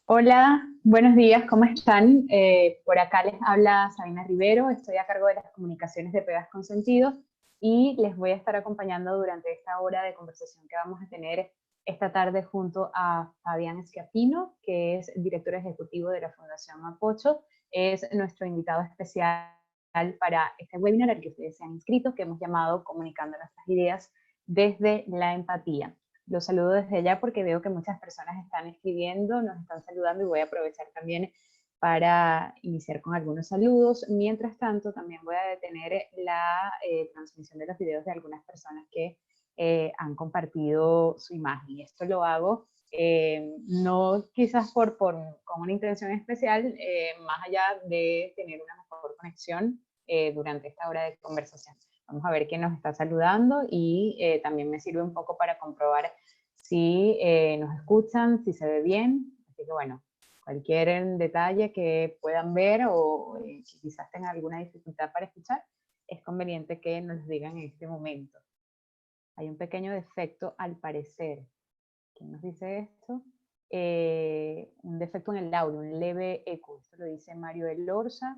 Hola, buenos días, ¿cómo están? Por acá les habla Sabina Rivero, estoy a cargo de las comunicaciones de Pegas Consentido y les voy a estar acompañando durante esta hora de conversación que vamos a tener esta tarde junto a Fabián Schiaffino, que es director ejecutivo de la Fundación Apocho. Es nuestro invitado especial para este webinar al que ustedes se han inscrito, que hemos llamado Comunicando nuestras ideas desde la empatía. Los saludo desde allá porque veo que muchas personas están escribiendo, nos están saludando y voy a aprovechar también para iniciar con algunos saludos. Mientras tanto, también voy a detener la transmisión de los videos de algunas personas que han compartido su imagen. Y esto lo hago no quizás con una intención especial, más allá de tener una mejor conexión durante esta hora de conversación. Vamos a ver quién nos está saludando y también me sirve un poco para comprobar si nos escuchan, si se ve bien. Así que bueno, cualquier detalle que puedan ver o que quizás tengan alguna dificultad para escuchar, es conveniente que nos lo digan en este momento. Hay un pequeño defecto al parecer. ¿Quién nos dice esto? Un defecto en el audio, un leve eco. Esto lo dice Mario Elorza.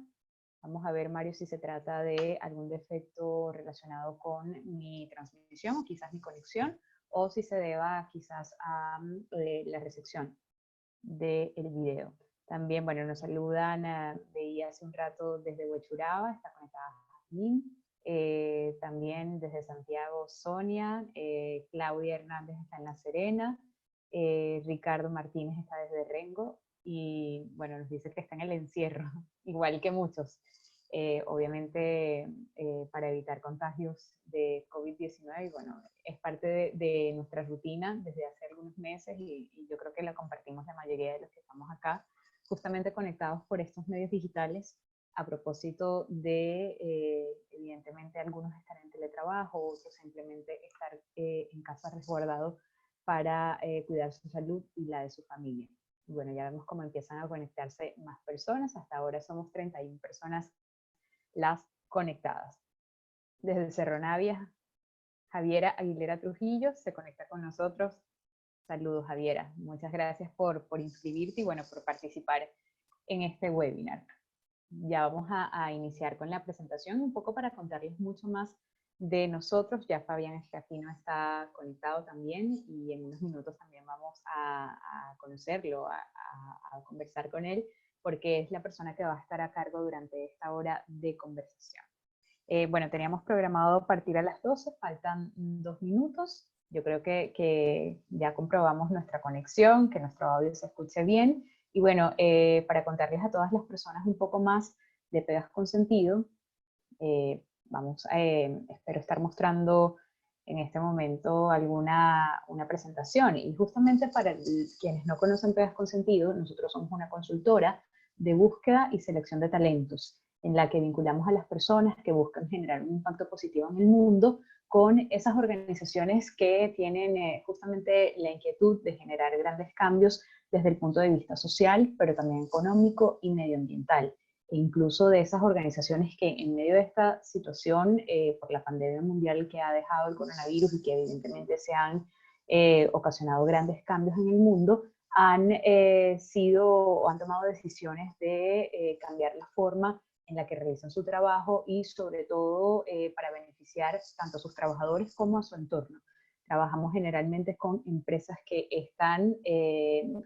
Vamos a ver, Mario, si se trata de algún defecto relacionado con mi transmisión o quizás mi conexión, o si se deba quizás a la recepción del video. También, bueno, nos saludan, veía hace un rato desde Huechuraba, está conectada Jazmín, también desde Santiago Sonia, Claudia Hernández está en La Serena, Ricardo Martínez está desde Rengo, y bueno, nos dice que está en el encierro, igual que muchos. Obviamente para evitar contagios de COVID-19, y bueno, es parte de nuestra rutina desde hace algunos meses y yo creo que la compartimos la mayoría de los que estamos acá, justamente conectados por estos medios digitales, a propósito de, evidentemente, algunos estar en teletrabajo, otros simplemente estar en casa resguardados para cuidar su salud y la de su familia. Y bueno, ya vemos cómo empiezan a conectarse más personas, hasta ahora somos 31 personas las conectadas. Desde Cerro Navia, Javiera Aguilera Trujillo se conecta con nosotros. Saludos, Javiera. Muchas gracias por inscribirte y bueno, por participar en este webinar. Ya vamos a iniciar con la presentación, un poco para contarles mucho más de nosotros. Ya Fabián Schiaffino está conectado también y en unos minutos también vamos a conocerlo, a conversar con él, porque es la persona que va a estar a cargo durante esta hora de conversación. Bueno, teníamos programado partir a las 12, faltan 2 minutos. Yo creo que ya comprobamos nuestra conexión, que nuestro audio se escuche bien. Y bueno, para contarles a todas las personas un poco más de Pegas Consentido, espero estar mostrando en este momento una presentación. Y justamente para quienes no conocen Pegas Consentido, nosotros somos una consultora de búsqueda y selección de talentos, en la que vinculamos a las personas que buscan generar un impacto positivo en el mundo con esas organizaciones que tienen justamente la inquietud de generar grandes cambios desde el punto de vista social, pero también económico y medioambiental. E incluso de esas organizaciones que en medio de esta situación, por la pandemia mundial que ha dejado el coronavirus y que evidentemente se han ocasionado grandes cambios en el mundo, han sido o han tomado decisiones de cambiar la forma en la que realizan su trabajo y sobre todo para beneficiar tanto a sus trabajadores como a su entorno. Trabajamos generalmente con empresas que están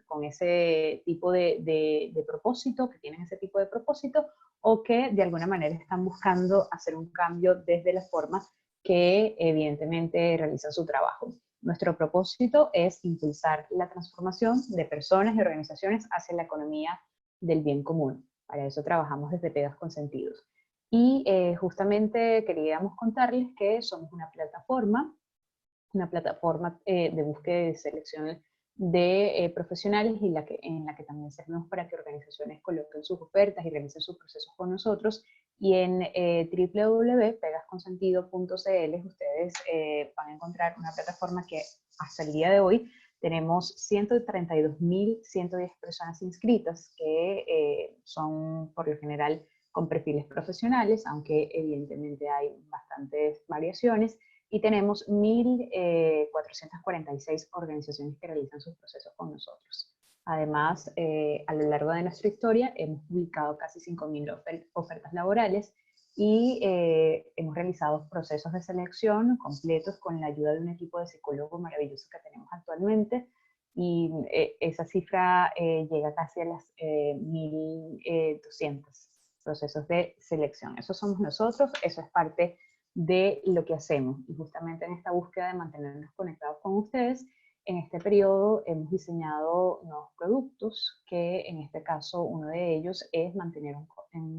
con ese tipo de propósito, que tienen ese tipo de propósito, o que de alguna manera están buscando hacer un cambio desde la forma que evidentemente realizan su trabajo. Nuestro propósito es impulsar la transformación de personas y organizaciones hacia la economía del bien común. Para eso trabajamos desde Pegas Consentidos. Y justamente queríamos contarles que somos una plataforma de búsqueda y de selección de profesionales y en la que también servimos para que organizaciones coloquen sus ofertas y realicen sus procesos con nosotros. Y en www.pegasconsentido.cl ustedes van a encontrar una plataforma que hasta el día de hoy tenemos 132.110 personas inscritas que son por lo general con perfiles profesionales, aunque evidentemente hay bastantes variaciones, y tenemos 1.446 organizaciones que realizan sus procesos con nosotros. Además, a lo largo de nuestra historia hemos publicado casi 5.000 ofertas laborales y hemos realizado procesos de selección completos con la ayuda de un equipo de psicólogos maravilloso que tenemos actualmente, y esa cifra llega casi a las 1.200 procesos de selección. Eso somos nosotros, eso es parte de lo que hacemos, y justamente en esta búsqueda de mantenernos conectados con ustedes, en este periodo hemos diseñado nuevos productos, que en este caso uno de ellos es mantener un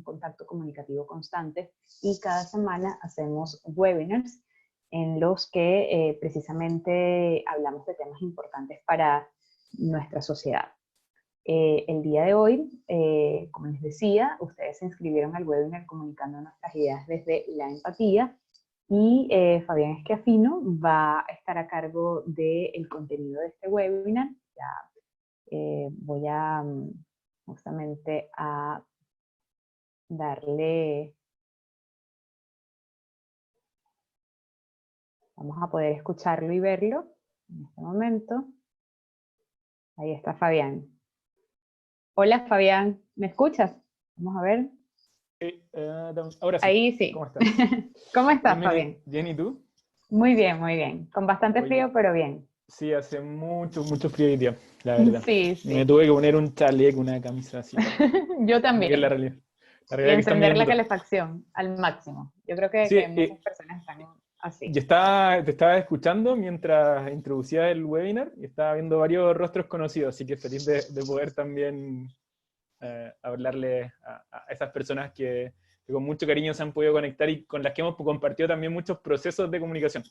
contacto comunicativo constante, y cada semana hacemos webinars en los que precisamente hablamos de temas importantes para nuestra sociedad. El día de hoy, como les decía, ustedes se inscribieron al webinar Comunicando nuestras ideas desde la empatía, y Fabián Esquiafino va a estar a cargo del contenido de este webinar. Ya voy a justamente a darle, vamos a poder escucharlo y verlo en este momento. Ahí está Fabián. Hola Fabián, ¿me escuchas? Vamos a ver. Ahora sí. Ahí sí. ¿Cómo estás? ¿Cómo estás, Fabián? Bien, ¿y tú? Muy bien, muy bien. Con bastante Oye, frío, pero bien. sí, hace mucho frío hoy día, la verdad. Sí, Me sí. tuve que poner un chaleco, una camisa así para Yo cambiar la también. realidad. La Y realidad que están encender la viviendo. calefacción al máximo. Yo creo que, Sí, que muchas personas están así. te estaba escuchando mientras introducía el webinar y estaba viendo varios rostros conocidos, así que feliz de poder también hablarle a esas personas que con mucho cariño se han podido conectar y con las que hemos compartido también muchos procesos de comunicación.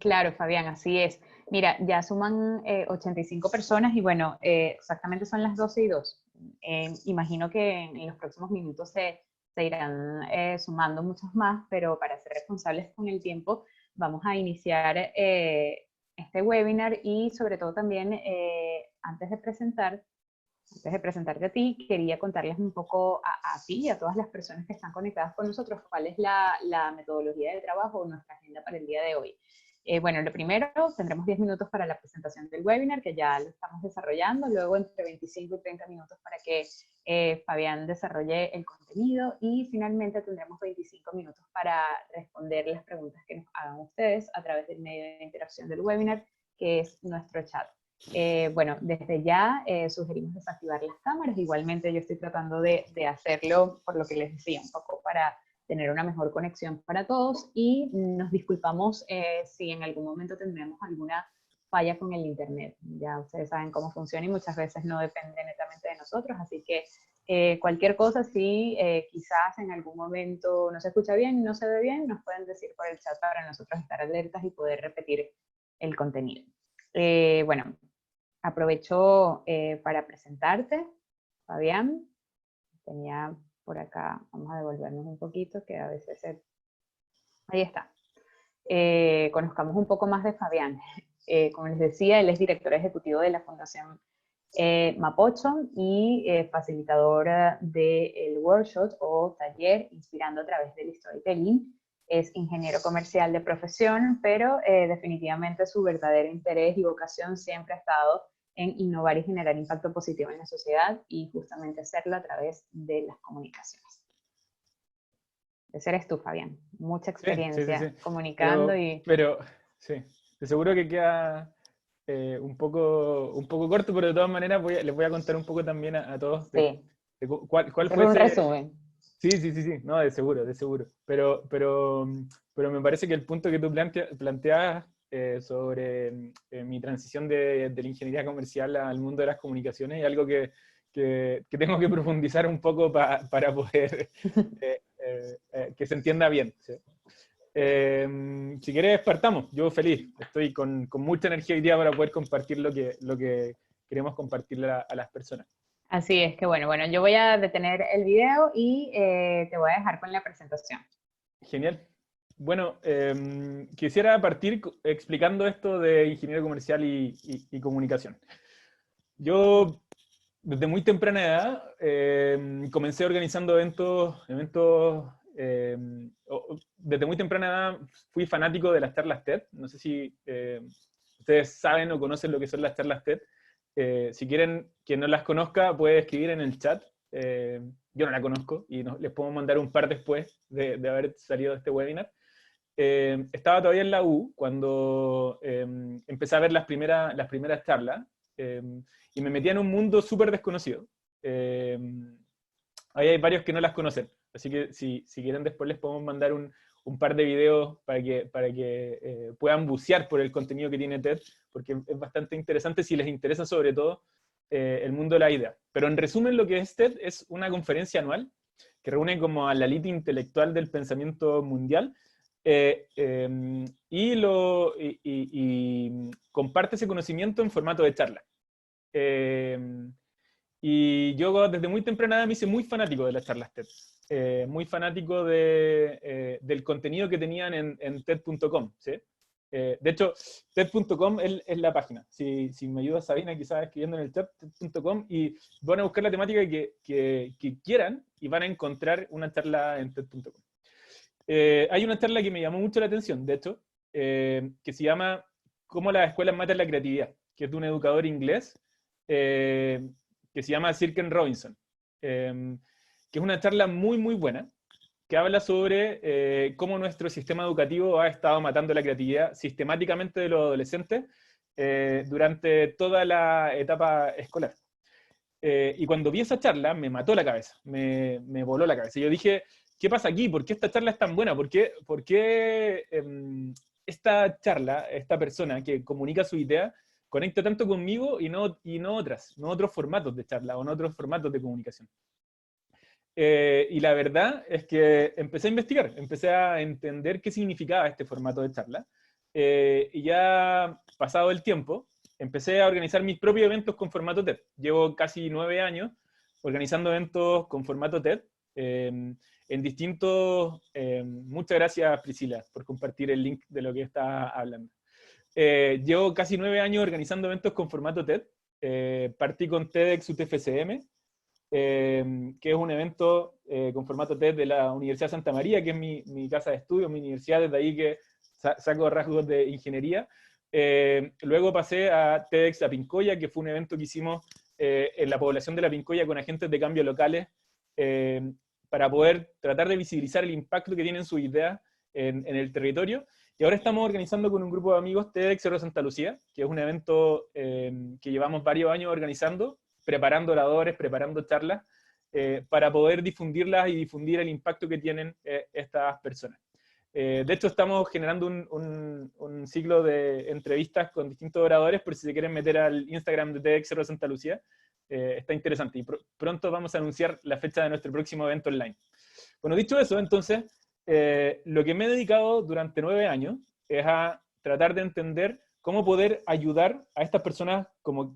Claro, Fabián, así es. Mira, ya suman 85 personas, y bueno, exactamente son las 12:02. Imagino que en los próximos minutos se irán sumando muchos más, pero para ser responsables con el tiempo, vamos a iniciar este webinar, y sobre todo también antes de presentarte a ti, quería contarles un poco a ti y a todas las personas que están conectadas con nosotros cuál es la metodología de trabajo o nuestra agenda para el día de hoy. Bueno, lo primero, tendremos 10 minutos para la presentación del webinar, que ya lo estamos desarrollando, luego entre 25 y 30 minutos para que Fabián desarrolle el contenido, y finalmente tendremos 25 minutos para responder las preguntas que nos hagan ustedes a través del medio de interacción del webinar, que es nuestro chat. Bueno, desde ya sugerimos desactivar las cámaras. Igualmente yo estoy tratando de hacerlo, por lo que les decía, un poco para tener una mejor conexión para todos, y nos disculpamos si en algún momento tendremos alguna falla con el internet. Ya ustedes saben cómo funciona y muchas veces no depende netamente de nosotros, así que cualquier cosa, si quizás en algún momento no se escucha bien, no se ve bien, nos pueden decir por el chat para nosotros estar alertas y poder repetir el contenido. Bueno, aprovecho para presentarte, Fabián. Tenía por acá, vamos a devolvernos un poquito, que a veces ahí está. Conozcamos un poco más de Fabián. Como les decía, él es director ejecutivo de la Fundación Mapocho y facilitador del workshop o taller Inspirando a través del Storytelling. Es ingeniero comercial de profesión, pero definitivamente su verdadero interés y vocación siempre ha estado en innovar y generar impacto positivo en la sociedad, y justamente hacerlo a través de las comunicaciones. Ese eres tú, Fabián. Mucha Sí. experiencia comunicando y... Pero sí, de seguro que queda un poco corto, pero de todas maneras les voy a contar un poco también a todos Sí, cuál hacer fue un ese... resumen. Sí, no, de seguro. Pero me parece que el punto que tú planteas sobre mi transición de la ingeniería comercial al mundo de las comunicaciones es algo que tengo que profundizar un poco para poder que se entienda bien, ¿sí? Si quieres, partamos. Yo feliz. Estoy con mucha energía hoy día para poder compartir lo que queremos compartirle a las personas. Así es que bueno, yo voy a detener el video y te voy a dejar con la presentación. Genial. Bueno, quisiera partir explicando esto de ingeniero comercial y comunicación. Yo, desde muy temprana edad, comencé organizando eventos desde muy temprana edad fui fanático de las charlas TED. No sé si ustedes saben o conocen lo que son las charlas TED. Si quieren, quien no las conozca puede escribir en el chat. Yo no la conozco y les puedo mandar un par después de haber salido de este webinar. Estaba todavía en la U cuando empecé a ver las primeras charlas y me metí en un mundo súper desconocido. Ahí hay varios que no las conocen, así que si quieren después les podemos mandar un par de videos para que puedan bucear por el contenido que tiene TED, porque es bastante interesante si les interesa sobre todo el mundo de la idea. Pero en resumen, lo que es TED es una conferencia anual que reúne como a la élite intelectual del pensamiento mundial y comparte ese conocimiento en formato de charla. Y yo desde muy temprana edad me hice muy fanático de las charlas TED, muy fanático del contenido que tenían en TED.com, ¿sí? De hecho, TED.com es la página. Si me ayuda Sabina, quizás escribiendo en el chat, TED.com, y van a buscar la temática que quieran y van a encontrar una charla en TED.com. Hay una charla que me llamó mucho la atención, de hecho, que se llama ¿Cómo las escuelas matan la creatividad?, que es de un educador inglés que se llama Sir Ken Robinson, que es una charla muy, muy buena, que habla sobre cómo nuestro sistema educativo ha estado matando la creatividad sistemáticamente de los adolescentes durante toda la etapa escolar. Y cuando vi esa charla, me mató la cabeza, me voló la cabeza. Y yo dije, ¿qué pasa aquí? ¿Por qué esta charla es tan buena? ¿Por qué esta charla, esta persona que comunica su idea, conecta tanto conmigo y no otros formatos de charla o no otros formatos de comunicación? Y la verdad es que empecé a investigar, empecé a entender qué significaba este formato de charla. Y ya pasado el tiempo, empecé a organizar mis propios eventos con formato TED. Llevo casi 9 años organizando eventos con formato TED en distintos... muchas gracias, Priscila, por compartir el link de lo que está hablando. Llevo casi 9 años organizando eventos con formato TED. Partí con TEDx UTFCM, que es un evento con formato TED de la Universidad Santa María, que es mi casa de estudio, mi universidad, desde ahí que saco rasgos de ingeniería. Luego pasé a TEDx La Pincoya, que fue un evento que hicimos en la población de La Pincoya con agentes de cambio locales, para poder tratar de visibilizar el impacto que tienen sus ideas en el territorio. Y ahora estamos organizando con un grupo de amigos TEDx Cerro Santa Lucía, que es un evento que llevamos varios años organizando, preparando oradores, preparando charlas, para poder difundirlas y difundir el impacto que tienen estas personas. De hecho, estamos generando un ciclo de entrevistas con distintos oradores, por si se quieren meter al Instagram de TEDx Cerro Santa Lucía. Está interesante, y pronto vamos a anunciar la fecha de nuestro próximo evento online. Bueno, dicho eso, entonces, lo que me he dedicado durante 9 años es a tratar de entender cómo poder ayudar a estas personas como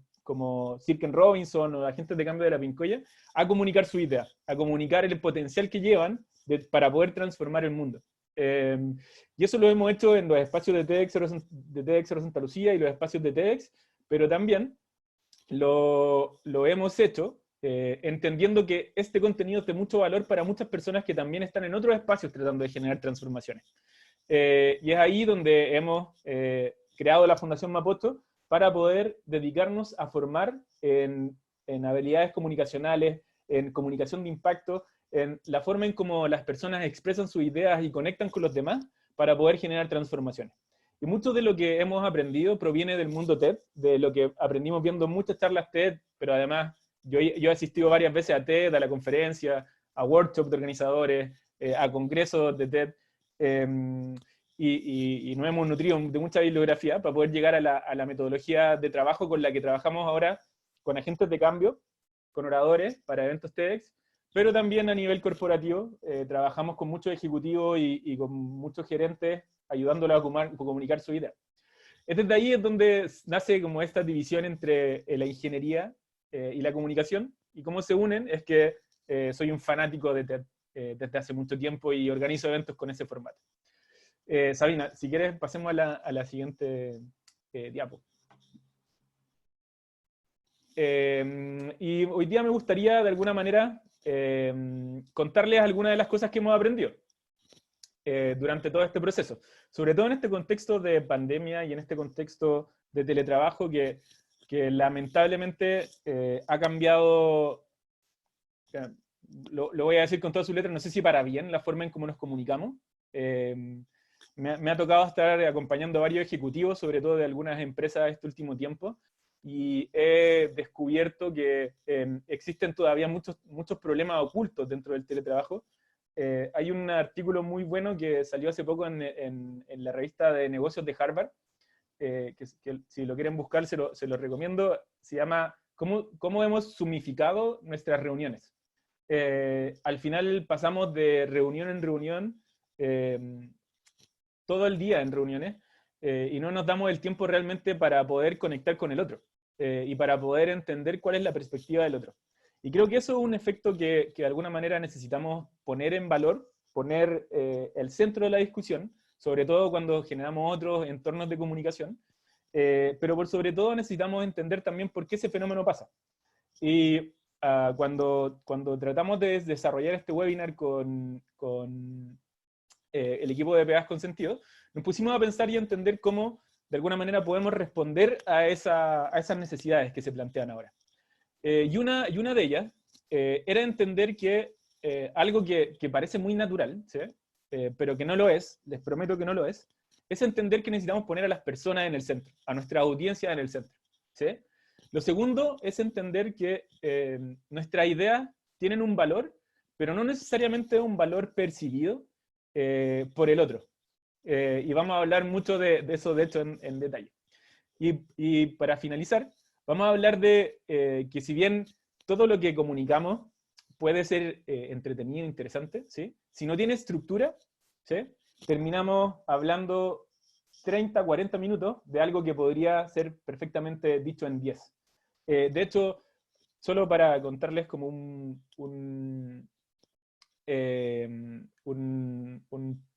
Sir Ken Robinson o agentes de cambio de La Pincoya a comunicar su idea, a comunicar el potencial que llevan para poder transformar el mundo. Y eso lo hemos hecho en los espacios de TEDx Cerro Santa Lucía y los espacios de TEDx, pero también lo hemos hecho entendiendo que este contenido es de mucho valor para muchas personas que también están en otros espacios tratando de generar transformaciones. Y es ahí donde hemos creado la Fundación Mapocho para poder dedicarnos a formar en habilidades comunicacionales, en comunicación de impacto, en la forma en cómo las personas expresan sus ideas y conectan con los demás para poder generar transformaciones. Y mucho de lo que hemos aprendido proviene del mundo TED, de lo que aprendimos viendo muchas charlas TED, pero además yo he asistido varias veces a TED, a la conferencia, a workshops de organizadores, a congresos de TED, y nos hemos nutrido de mucha bibliografía para poder llegar a la metodología de trabajo con la que trabajamos ahora con agentes de cambio, con oradores para eventos TEDx, pero también a nivel corporativo. Trabajamos con muchos ejecutivos y con muchos gerentes ayudándolos a comunicar su idea. Desde ahí es donde nace como esta división entre la ingeniería y la comunicación, y cómo se unen es que soy un fanático de TED desde hace mucho tiempo y organizo eventos con ese formato. Sabina, si quieres pasemos a la siguiente diapo. Y hoy día me gustaría de alguna manera contarles algunas de las cosas que hemos aprendido durante todo este proceso, sobre todo en este contexto de pandemia y en este contexto de teletrabajo que que lamentablemente ha cambiado, lo voy a decir con todas sus letras, no sé si para bien, la forma en cómo nos comunicamos. Me ha tocado estar acompañando a varios ejecutivos, sobre todo de algunas empresas este último tiempo, y he descubierto que existen todavía muchos problemas ocultos dentro del teletrabajo. Hay un artículo muy bueno que salió hace poco en la revista de negocios de Harvard, que si lo quieren buscar se lo recomiendo. Se llama ¿Cómo hemos zoomificado nuestras reuniones? Al final pasamos de reunión en reunión, todo el día en reuniones, y no nos damos el tiempo realmente para poder conectar con el otro, y para poder entender cuál es la perspectiva del otro. Y creo que eso es un efecto que de alguna manera necesitamos poner en valor, poner el centro de la discusión, sobre todo cuando generamos otros entornos de comunicación, pero por sobre todo necesitamos entender también por qué ese fenómeno pasa. Y cuando tratamos de desarrollar este webinar con el equipo de Pegadas con Sentido, nos pusimos a pensar y a entender cómo de alguna manera podemos responder a esas necesidades que se plantean ahora. Y una de ellas era entender que algo que parece muy natural, ¿sí? Pero que no lo es, les prometo que no lo es entender que necesitamos poner a las personas en el centro, a nuestra audiencia en el centro, ¿sí? Lo segundo es entender que nuestras ideas tienen un valor, pero no necesariamente un valor percibido por el otro. Y vamos a hablar mucho de eso, de hecho, en detalle. Y para finalizar, vamos a hablar de que si bien todo lo que comunicamos puede ser entretenido, interesante, ¿sí? Si no tiene estructura, ¿sí? Terminamos hablando 30, 40 minutos de algo que podría ser perfectamente dicho en 10. De hecho, solo para contarles como un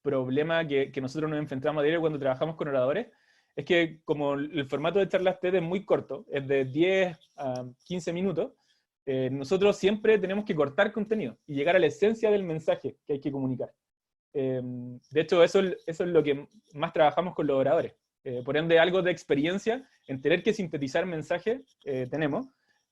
problema que nosotros nos enfrentamos a diario cuando trabajamos con oradores, es que como el formato de charlas TED es muy corto, es de 10 a 15 minutos, nosotros siempre tenemos que cortar contenido y llegar a la esencia del mensaje que hay que comunicar. De hecho, eso es lo que más trabajamos con los oradores. Por ende, algo de experiencia en tener que sintetizar mensajes tenemos,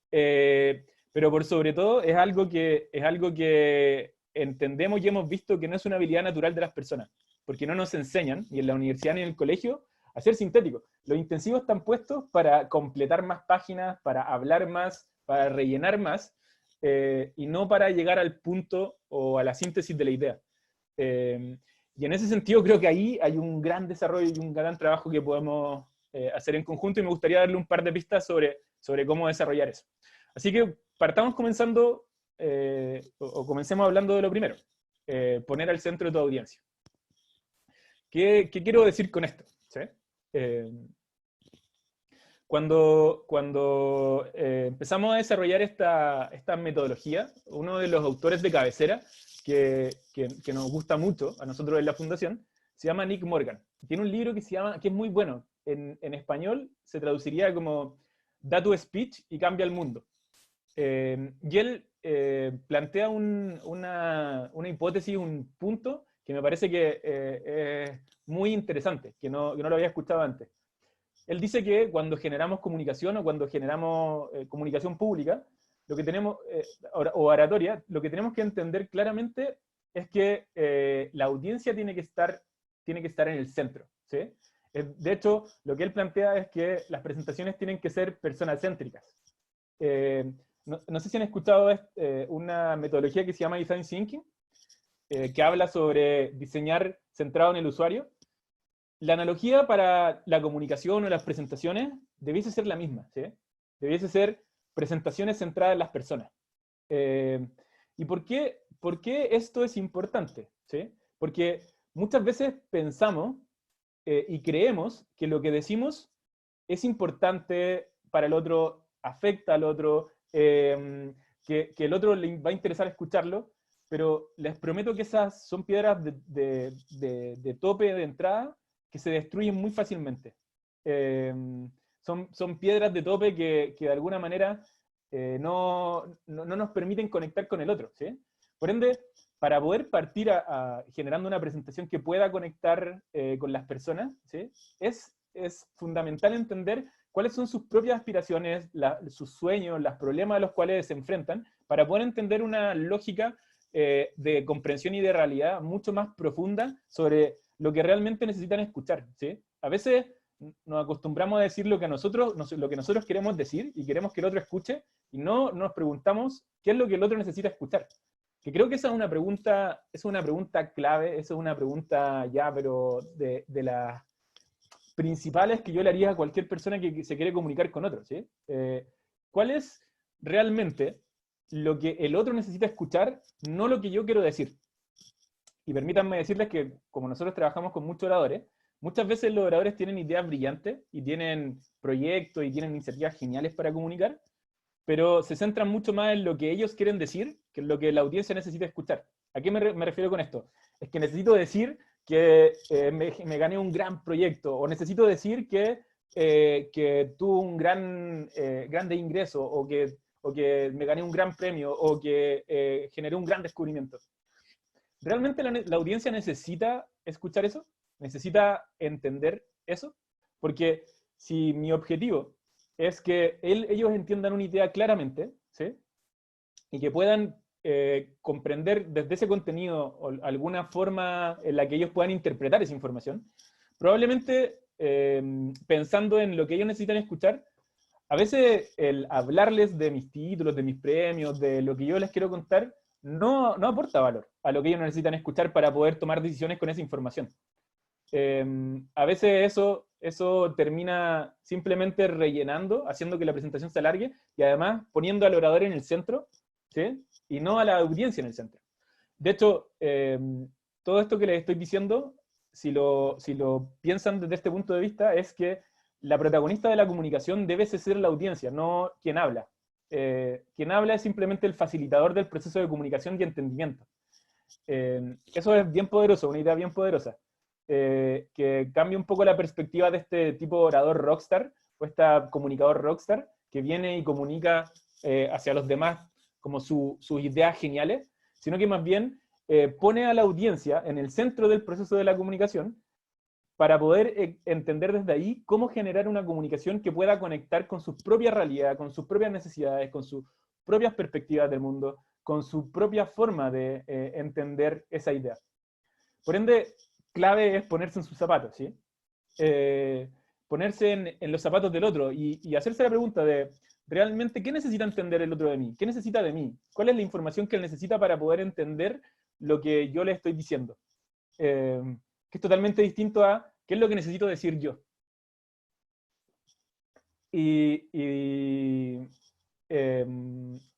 pero por sobre todo es algo que entendemos y hemos visto que no es una habilidad natural de las personas, porque no nos enseñan, ni en la universidad ni en el colegio, a ser sintéticos. Los intensivos están puestos para completar más páginas, para hablar más, para rellenar más, y no para llegar al punto o a la síntesis de la idea. Y en ese sentido creo que ahí hay un gran desarrollo y un gran trabajo que podemos hacer en conjunto, y me gustaría darle un par de pistas sobre cómo desarrollar eso. Así que partamos comenzando, o comencemos hablando de lo primero, poner al centro de tu audiencia. ¿Qué quiero decir con esto? ¿Sí? Cuando empezamos a desarrollar esta metodología, uno de los autores de cabecera que nos gusta mucho a nosotros en la fundación se llama Nick Morgan. Tiene un libro que es muy bueno. En español se traduciría como Da tu speech y cambia el mundo. Y él plantea una hipótesis, un punto que me parece que es muy interesante, que no lo había escuchado antes. Él dice que cuando generamos comunicación o cuando generamos comunicación pública, lo que tenemos, o oratoria, lo que tenemos que entender claramente es que la audiencia tiene que estar en el centro, ¿sí? De hecho, lo que él plantea es que las presentaciones tienen que ser personacéntricas. No sé si han escuchado una metodología que se llama Design Thinking, que habla sobre diseñar centrado en el usuario. La analogía para la comunicación o las presentaciones debiese ser la misma, ¿sí? Debiese ser presentaciones centradas en las personas. ¿Y por qué esto es importante? ¿Sí? Porque muchas veces pensamos y creemos que lo que decimos es importante para el otro, afecta al otro, que el otro le va a interesar escucharlo, pero les prometo que esas son piedras de tope de entrada que se destruyen muy fácilmente. Son piedras de tope que de alguna manera no nos permiten conectar con el otro, ¿sí? Por ende, para poder partir generando una presentación que pueda conectar con las personas, ¿sí? Es fundamental entender cuáles son sus propias aspiraciones, sus sueños, los problemas a los cuales se enfrentan, para poder entender una lógica de comprensión y de realidad mucho más profunda sobre lo que realmente necesitan escuchar, ¿sí? A veces nos acostumbramos a decir lo que nosotros queremos decir y queremos que el otro escuche, y no nos preguntamos qué es lo que el otro necesita escuchar. Que creo que esa es una pregunta clave, esa es una pregunta ya, pero de las principales que yo le haría a cualquier persona que se quiere comunicar con otro, ¿sí? ¿Cuál es realmente lo que el otro necesita escuchar, no lo que yo quiero decir? Y permítanme decirles que, como nosotros trabajamos con muchos oradores, muchas veces los oradores tienen ideas brillantes y tienen proyectos y tienen iniciativas geniales para comunicar, pero se centran mucho más en lo que ellos quieren decir que en lo que la audiencia necesita escuchar. ¿A qué me refiero con esto? Es que necesito decir que me gané un gran proyecto, o necesito decir que tuve un grande ingreso, o que me gané un gran premio, o que generé un gran descubrimiento. ¿Realmente la audiencia necesita escuchar eso? ¿Necesita entender eso? Porque si mi objetivo es que ellos entiendan una idea claramente, ¿sí? Y que puedan comprender desde ese contenido o alguna forma en la que ellos puedan interpretar esa información, probablemente pensando en lo que ellos necesitan escuchar, a veces el hablarles de mis títulos, de mis premios, de lo que yo les quiero contar, no aporta valor a lo que ellos necesitan escuchar para poder tomar decisiones con esa información. A veces eso termina simplemente rellenando, haciendo que la presentación se alargue, y además poniendo al orador en el centro, ¿sí? Y no a la audiencia en el centro. De hecho, todo esto que les estoy diciendo, si lo piensan desde este punto de vista, es que la protagonista de la comunicación debe ser la audiencia, no quien habla. Quien habla es simplemente el facilitador del proceso de comunicación y entendimiento. Eso es bien poderoso, una idea bien poderosa, que cambia un poco la perspectiva de este tipo de orador rockstar, o este comunicador rockstar, que viene y comunica hacia los demás como sus ideas geniales, sino que más bien pone a la audiencia en el centro del proceso de la comunicación, para poder entender desde ahí cómo generar una comunicación que pueda conectar con su propia realidad, con sus propias necesidades, con sus propias perspectivas del mundo, con su propia forma de entender esa idea. Por ende, clave es ponerse en sus zapatos, ¿sí? Ponerse en los zapatos del otro y hacerse la pregunta de, ¿realmente qué necesita entender el otro de mí? ¿Qué necesita de mí? ¿Cuál es la información que él necesita para poder entender lo que yo le estoy diciendo? Que es totalmente distinto a qué es lo que necesito decir yo.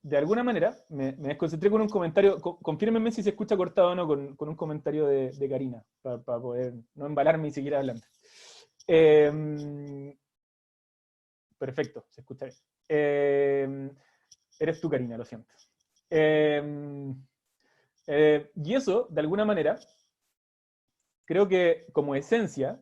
De alguna manera, me desconcentré con un comentario, confírmenme si se escucha cortado o no, con un comentario de Karina, para poder no embalarme y seguir hablando. Perfecto, se escucha bien. Eres tú, Karina, lo siento. Y eso, de alguna manera, creo que como esencia,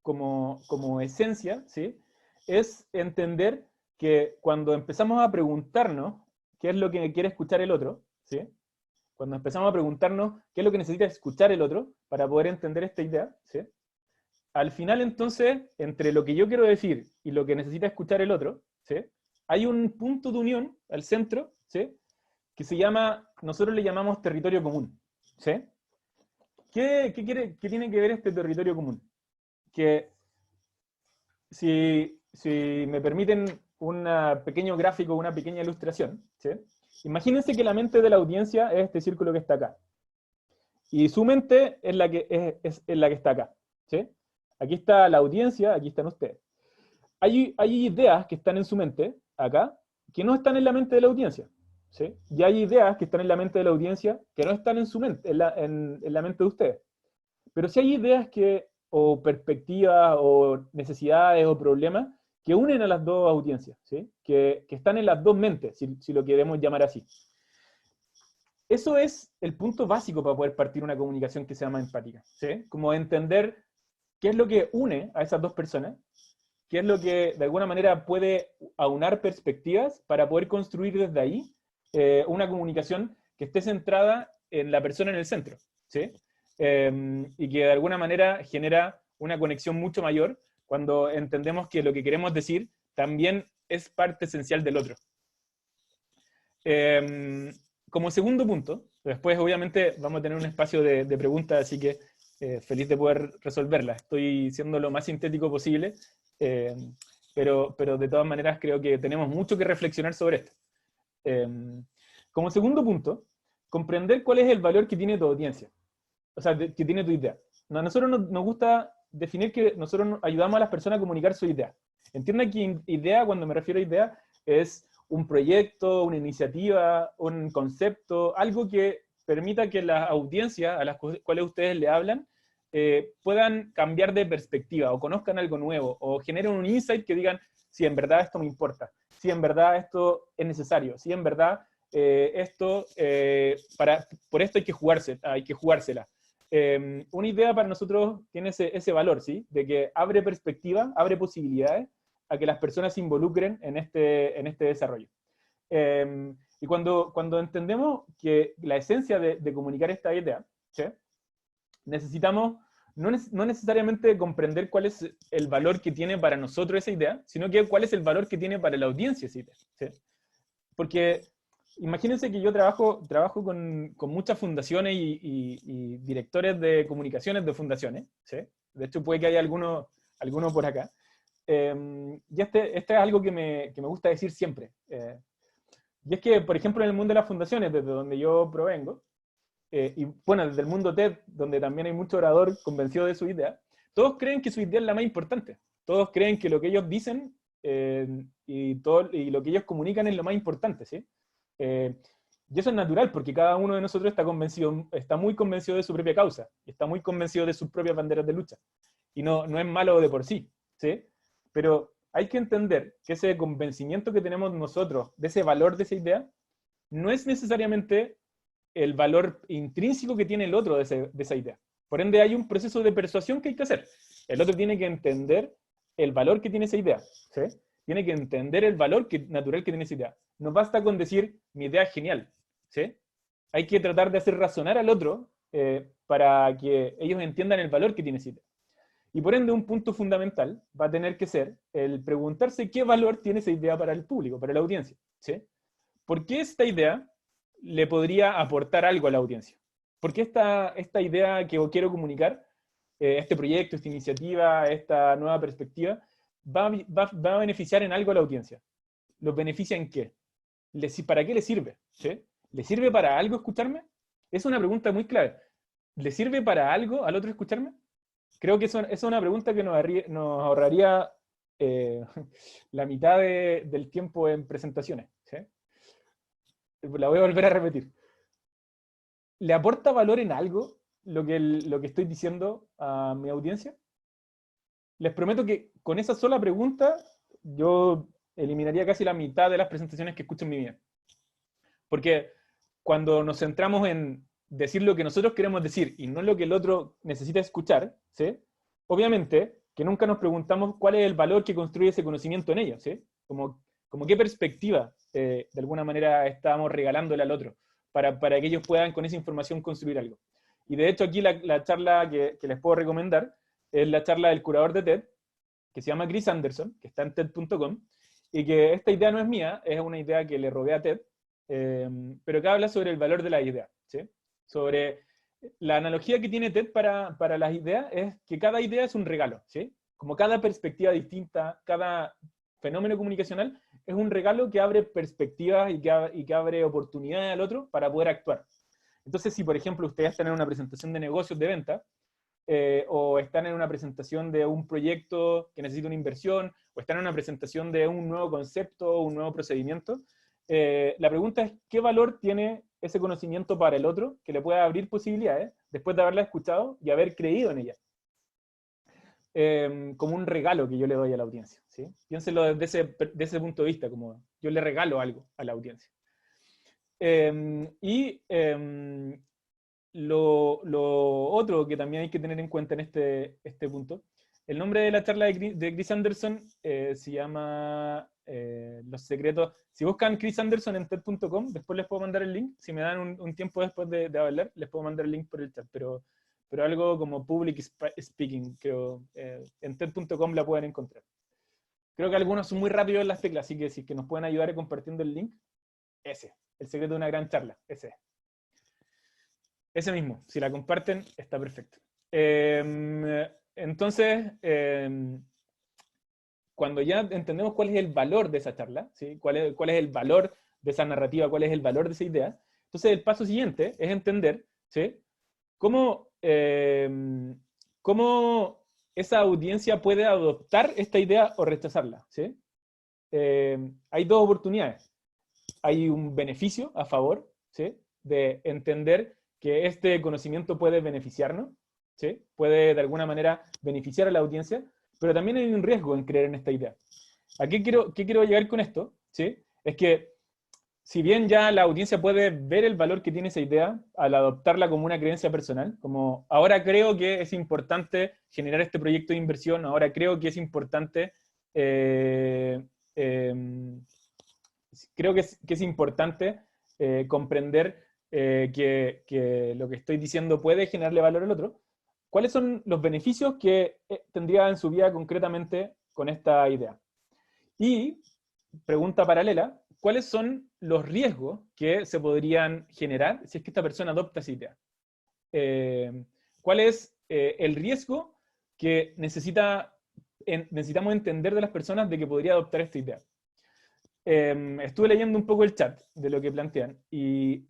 como esencia, ¿sí? Es entender que cuando empezamos a preguntarnos qué es lo que quiere escuchar el otro, ¿sí? Cuando empezamos a preguntarnos qué es lo que necesita escuchar el otro para poder entender esta idea, ¿sí? Al final, entonces, entre lo que yo quiero decir y lo que necesita escuchar el otro, ¿sí? Hay un punto de unión al centro, ¿sí? Que se llama, nosotros le llamamos territorio común, ¿sí? ¿Qué tiene que ver este territorio común? Que si me permiten un pequeño gráfico, una pequeña ilustración, ¿sí? Imagínense que la mente de la audiencia es este círculo que está acá. Y su mente es la que, es la que está acá, ¿sí? Aquí está la audiencia, aquí están ustedes. Hay ideas que están en su mente, acá, que no están en la mente de la audiencia, ¿sí? Y hay ideas que están en la mente de la audiencia que no están en su mente, en la mente de ustedes. Pero sí hay ideas o perspectivas, o necesidades, o problemas, que unen a las dos audiencias, ¿sí? Que están en las dos mentes, si lo queremos llamar así. Eso es el punto básico para poder partir una comunicación que sea más empática, ¿sí? Como entender qué es lo que une a esas dos personas, qué es lo que de alguna manera puede aunar perspectivas para poder construir desde ahí una comunicación que esté centrada en la persona en el centro, ¿sí? Y que de alguna manera genera una conexión mucho mayor, Cuando entendemos que lo que queremos decir también es parte esencial del otro. Como segundo punto, después obviamente vamos a tener un espacio de preguntas, así que feliz de poder resolverlas. Estoy siendo lo más sintético posible, pero de todas maneras creo que tenemos mucho que reflexionar sobre esto. Como segundo punto, comprender cuál es el valor que tiene tu audiencia, o sea, que tiene tu idea. A nosotros nos gusta definir que nosotros ayudamos a las personas a comunicar su idea. Entiendan que idea, cuando me refiero a idea, es un proyecto, una iniciativa, un concepto, algo que permita que la audiencia a las cuales ustedes le hablan puedan cambiar de perspectiva o conozcan algo nuevo o generen un insight que digan, si en verdad esto me importa, si en verdad esto es necesario, si en verdad por esto hay que jugársela. Una idea para nosotros tiene ese valor, ¿sí? De que abre perspectiva, abre posibilidades a que las personas se involucren en este desarrollo. Y cuando entendemos que la esencia de comunicar esta idea, ¿sí? Necesitamos no necesariamente comprender cuál es el valor que tiene para nosotros esa idea, sino que cuál es el valor que tiene para la audiencia esa idea, ¿sí? Porque imagínense que yo trabajo con muchas fundaciones y directores de comunicaciones de fundaciones, ¿sí? De hecho puede que haya alguno por acá. Y este es algo que me gusta decir siempre. Y es que, por ejemplo, en el mundo de las fundaciones, desde donde yo provengo, y bueno, desde el mundo TED, donde también hay mucho orador convencido de su idea, todos creen que su idea es la más importante. Todos creen que lo que ellos dicen y lo que ellos comunican es lo más importante, ¿sí? Y eso es natural, porque cada uno de nosotros está muy convencido de su propia causa, y está muy convencido de sus propias banderas de lucha. Y no es malo de por sí, ¿sí? Pero hay que entender que ese convencimiento que tenemos nosotros de ese valor de esa idea no es necesariamente el valor intrínseco que tiene el otro de esa idea. Por ende, hay un proceso de persuasión que hay que hacer. El otro tiene que entender el valor que tiene esa idea, ¿sí? Tiene que entender el valor natural que tiene esa idea. No basta con decir, mi idea es genial, ¿sí? Hay que tratar de hacer razonar al otro para que ellos entiendan el valor que tiene esa idea. Y por ende, un punto fundamental va a tener que ser el preguntarse qué valor tiene esa idea para el público, para la audiencia, ¿sí? ¿Por qué esta idea le podría aportar algo a la audiencia? ¿Por qué esta idea que quiero comunicar, este proyecto, esta iniciativa, esta nueva perspectiva, va a beneficiar en algo a la audiencia? ¿Los beneficia en qué? ¿Para qué le sirve? ¿Sí? ¿Le sirve para algo escucharme? Es una pregunta muy clave. ¿Le sirve para algo al otro escucharme? Creo que esa es una pregunta que nos ahorraría la mitad del tiempo en presentaciones, ¿sí? La voy a volver a repetir. ¿Le aporta valor en algo lo que estoy diciendo a mi audiencia? Les prometo que con esa sola pregunta yo eliminaría casi la mitad de las presentaciones que escucho en mi vida. Porque cuando nos centramos en decir lo que nosotros queremos decir y no lo que el otro necesita escuchar, ¿sí? Obviamente que nunca nos preguntamos cuál es el valor que construye ese conocimiento en ellos, ¿sí? Como qué perspectiva de alguna manera estamos regalándole al otro para que ellos puedan con esa información construir algo. Y de hecho aquí la charla que les puedo recomendar es la charla del curador de TED, que se llama Chris Anderson, que está en TED.com, y que esta idea no es mía, es una idea que le robé a TED, pero que habla sobre el valor de la idea, ¿sí? Sobre la analogía que tiene TED para las ideas es que cada idea es un regalo, ¿sí? Como cada perspectiva distinta, cada fenómeno comunicacional es un regalo que abre perspectivas y que abre oportunidades al otro para poder actuar. Entonces, si por ejemplo ustedes están en una presentación de negocios de venta, o están en una presentación de un proyecto que necesita una inversión, o están en una presentación de un nuevo concepto, un nuevo procedimiento, la pregunta es, ¿qué valor tiene ese conocimiento para el otro que le pueda abrir posibilidades después de haberla escuchado y haber creído en ella? Como un regalo que yo le doy a la audiencia, ¿sí? Piénsenlo desde ese punto de vista, como yo le regalo algo a la audiencia. Lo otro que también hay que tener en cuenta en este punto, el nombre de la charla de Chris Anderson se llama Los secretos. Si buscan Chris Anderson en TED.com, después les puedo mandar el link. Si me dan un tiempo después de hablar, les puedo mandar el link por el chat. Pero pero algo como public speaking, creo. En TED.com la pueden encontrar. Creo que algunos son muy rápidos en las teclas, así que si que nos pueden ayudar compartiendo el link, ese, el secreto de una gran charla, ese. Ese mismo, si la comparten, está perfecto. Entonces, cuando ya entendemos cuál es el valor de esa charla, ¿sí? cuál es el valor de esa narrativa, cuál es el valor de esa idea, entonces el paso siguiente es entender, ¿sí? cómo esa audiencia puede adoptar esta idea o rechazarla. ¿Sí? Hay dos oportunidades. Hay un beneficio a favor, ¿sí? de entender que este conocimiento puede beneficiarnos, ¿sí? puede de alguna manera beneficiar a la audiencia, pero también hay un riesgo en creer en esta idea. ¿A qué quiero llegar con esto? ¿Sí? Es que si bien ya la audiencia puede ver el valor que tiene esa idea al adoptarla como una creencia personal, como ahora creo que es importante generar este proyecto de inversión, ahora creo que es importante, creo que es importante comprender que lo que estoy diciendo puede generarle valor al otro. ¿Cuáles son los beneficios que tendría en su vida concretamente con esta idea? Y, pregunta paralela, ¿cuáles son los riesgos que se podrían generar si es que esta persona adopta esa idea? ¿Cuál es el riesgo que necesitamos entender de las personas de que podría adoptar esta idea? Estuve leyendo un poco el chat de lo que plantean y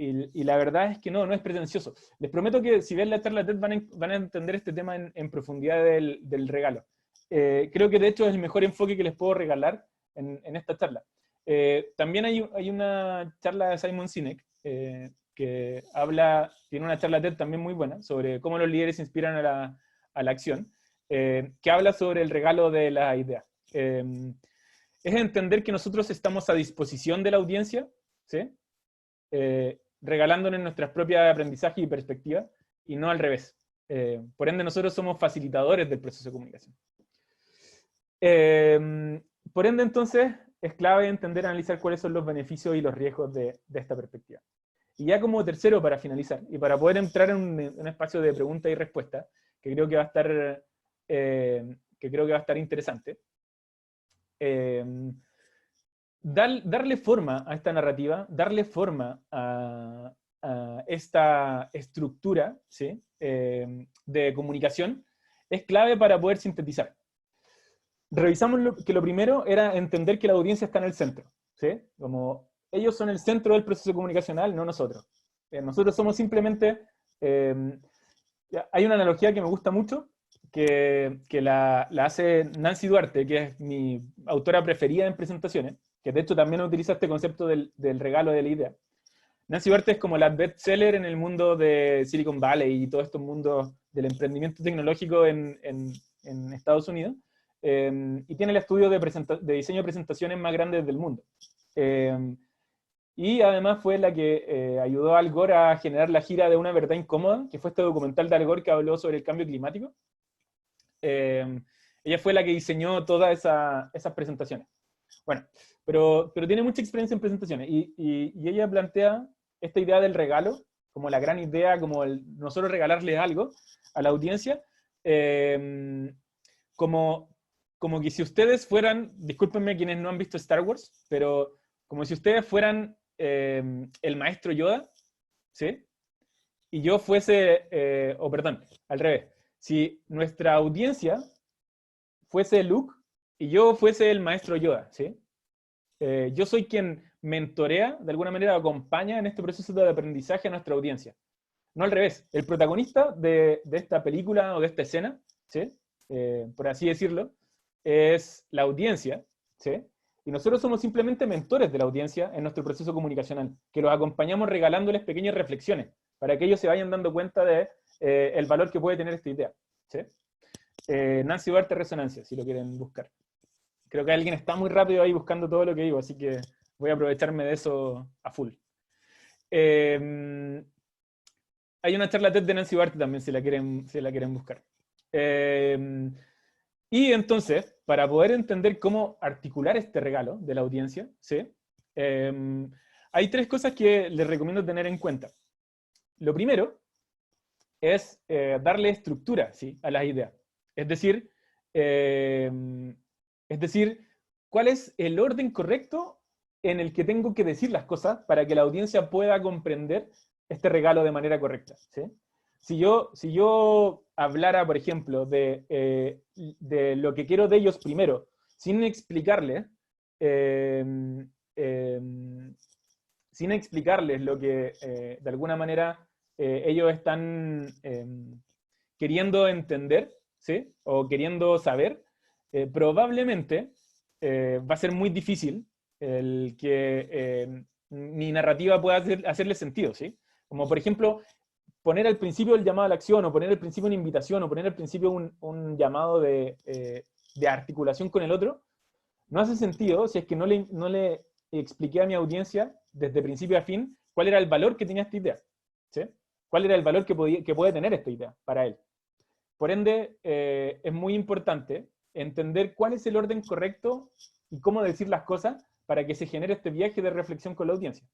la verdad es que no es pretencioso. Les prometo que si ven la charla TED van a entender este tema en profundidad del regalo. Creo que de hecho es el mejor enfoque que les puedo regalar en esta charla. También hay una charla de Simon Sinek que tiene una charla TED también muy buena sobre cómo los líderes inspiran a la acción, que habla sobre el regalo de la idea. Es entender que nosotros estamos a disposición de la audiencia, ¿sí? Regalándonos nuestras propias aprendizajes y perspectivas, y no al revés. Por ende, nosotros somos facilitadores del proceso de comunicación. Por ende, entonces, es clave entender y analizar cuáles son los beneficios y los riesgos de esta perspectiva. Y ya como tercero, para finalizar, y para poder entrar en un espacio de pregunta y respuesta, que creo que va a estar interesante, darle forma a esta narrativa, darle forma a esta estructura, ¿sí? De comunicación, es clave para poder sintetizar. Revisamos que lo primero era entender que la audiencia está en el centro, ¿sí? Como ellos son el centro del proceso comunicacional, no nosotros. Nosotros somos simplemente... hay una analogía que me gusta mucho, que la hace Nancy Duarte, que es mi autora preferida en presentaciones, que de hecho también utiliza este concepto del regalo de la idea. Nancy Duarte es como la bestseller en el mundo de Silicon Valley y todos estos mundos del emprendimiento tecnológico en Estados Unidos, y tiene el estudio de diseño de presentaciones más grande del mundo. Y además fue la que ayudó a Al Gore a generar la gira de Una verdad incómoda, que fue este documental de Al Gore que habló sobre el cambio climático. Ella fue la que diseñó todas esas presentaciones. Bueno, pero tiene mucha experiencia en presentaciones y ella plantea esta idea del regalo como la gran idea, como nosotros regalarles algo a la audiencia, como que si ustedes fueran, discúlpenme quienes no han visto Star Wars, pero como si ustedes fueran el maestro Yoda, ¿sí? Y yo fuese, perdón, al revés, si nuestra audiencia fuese Luke y yo fuese el maestro Yoda, ¿sí? Yo soy quien mentorea, de alguna manera acompaña en este proceso de aprendizaje a nuestra audiencia. No al revés, el protagonista de esta película o de esta escena, ¿sí? Por así decirlo, es la audiencia, ¿sí? Y nosotros somos simplemente mentores de la audiencia en nuestro proceso comunicacional, que los acompañamos regalándoles pequeñas reflexiones, para que ellos se vayan dando cuenta de el valor que puede tener esta idea, ¿sí? Nancy Duarte Resonancia, si lo quieren buscar. Creo que alguien está muy rápido ahí buscando todo lo que digo, así que voy a aprovecharme de eso a full. Hay una charla TED de Nancy Duarte también, si la quieren buscar. Y entonces, para poder entender cómo articular este regalo de la audiencia, ¿sí? Hay tres cosas que les recomiendo tener en cuenta. Lo primero es darle estructura, ¿sí?, a las ideas. Es decir, ¿cuál es el orden correcto en el que tengo que decir las cosas para que la audiencia pueda comprender este regalo de manera correcta? ¿Sí? Si yo hablara, por ejemplo, de lo que quiero de ellos primero, sin explicarles, lo que de alguna manera ellos están queriendo entender, ¿sí?, o queriendo saber, probablemente va a ser muy difícil el que mi narrativa pueda hacerle sentido, ¿sí? Como por ejemplo, poner al principio el llamado a la acción, o poner al principio una invitación, o poner al principio un llamado de articulación con el otro, no hace sentido si es que no le expliqué a mi audiencia desde principio a fin cuál era el valor que tenía esta idea, ¿sí? Cuál era el valor que puede tener esta idea para él. Por ende, es muy importante entender cuál es el orden correcto y cómo decir las cosas para que se genere este viaje de reflexión con la audiencia.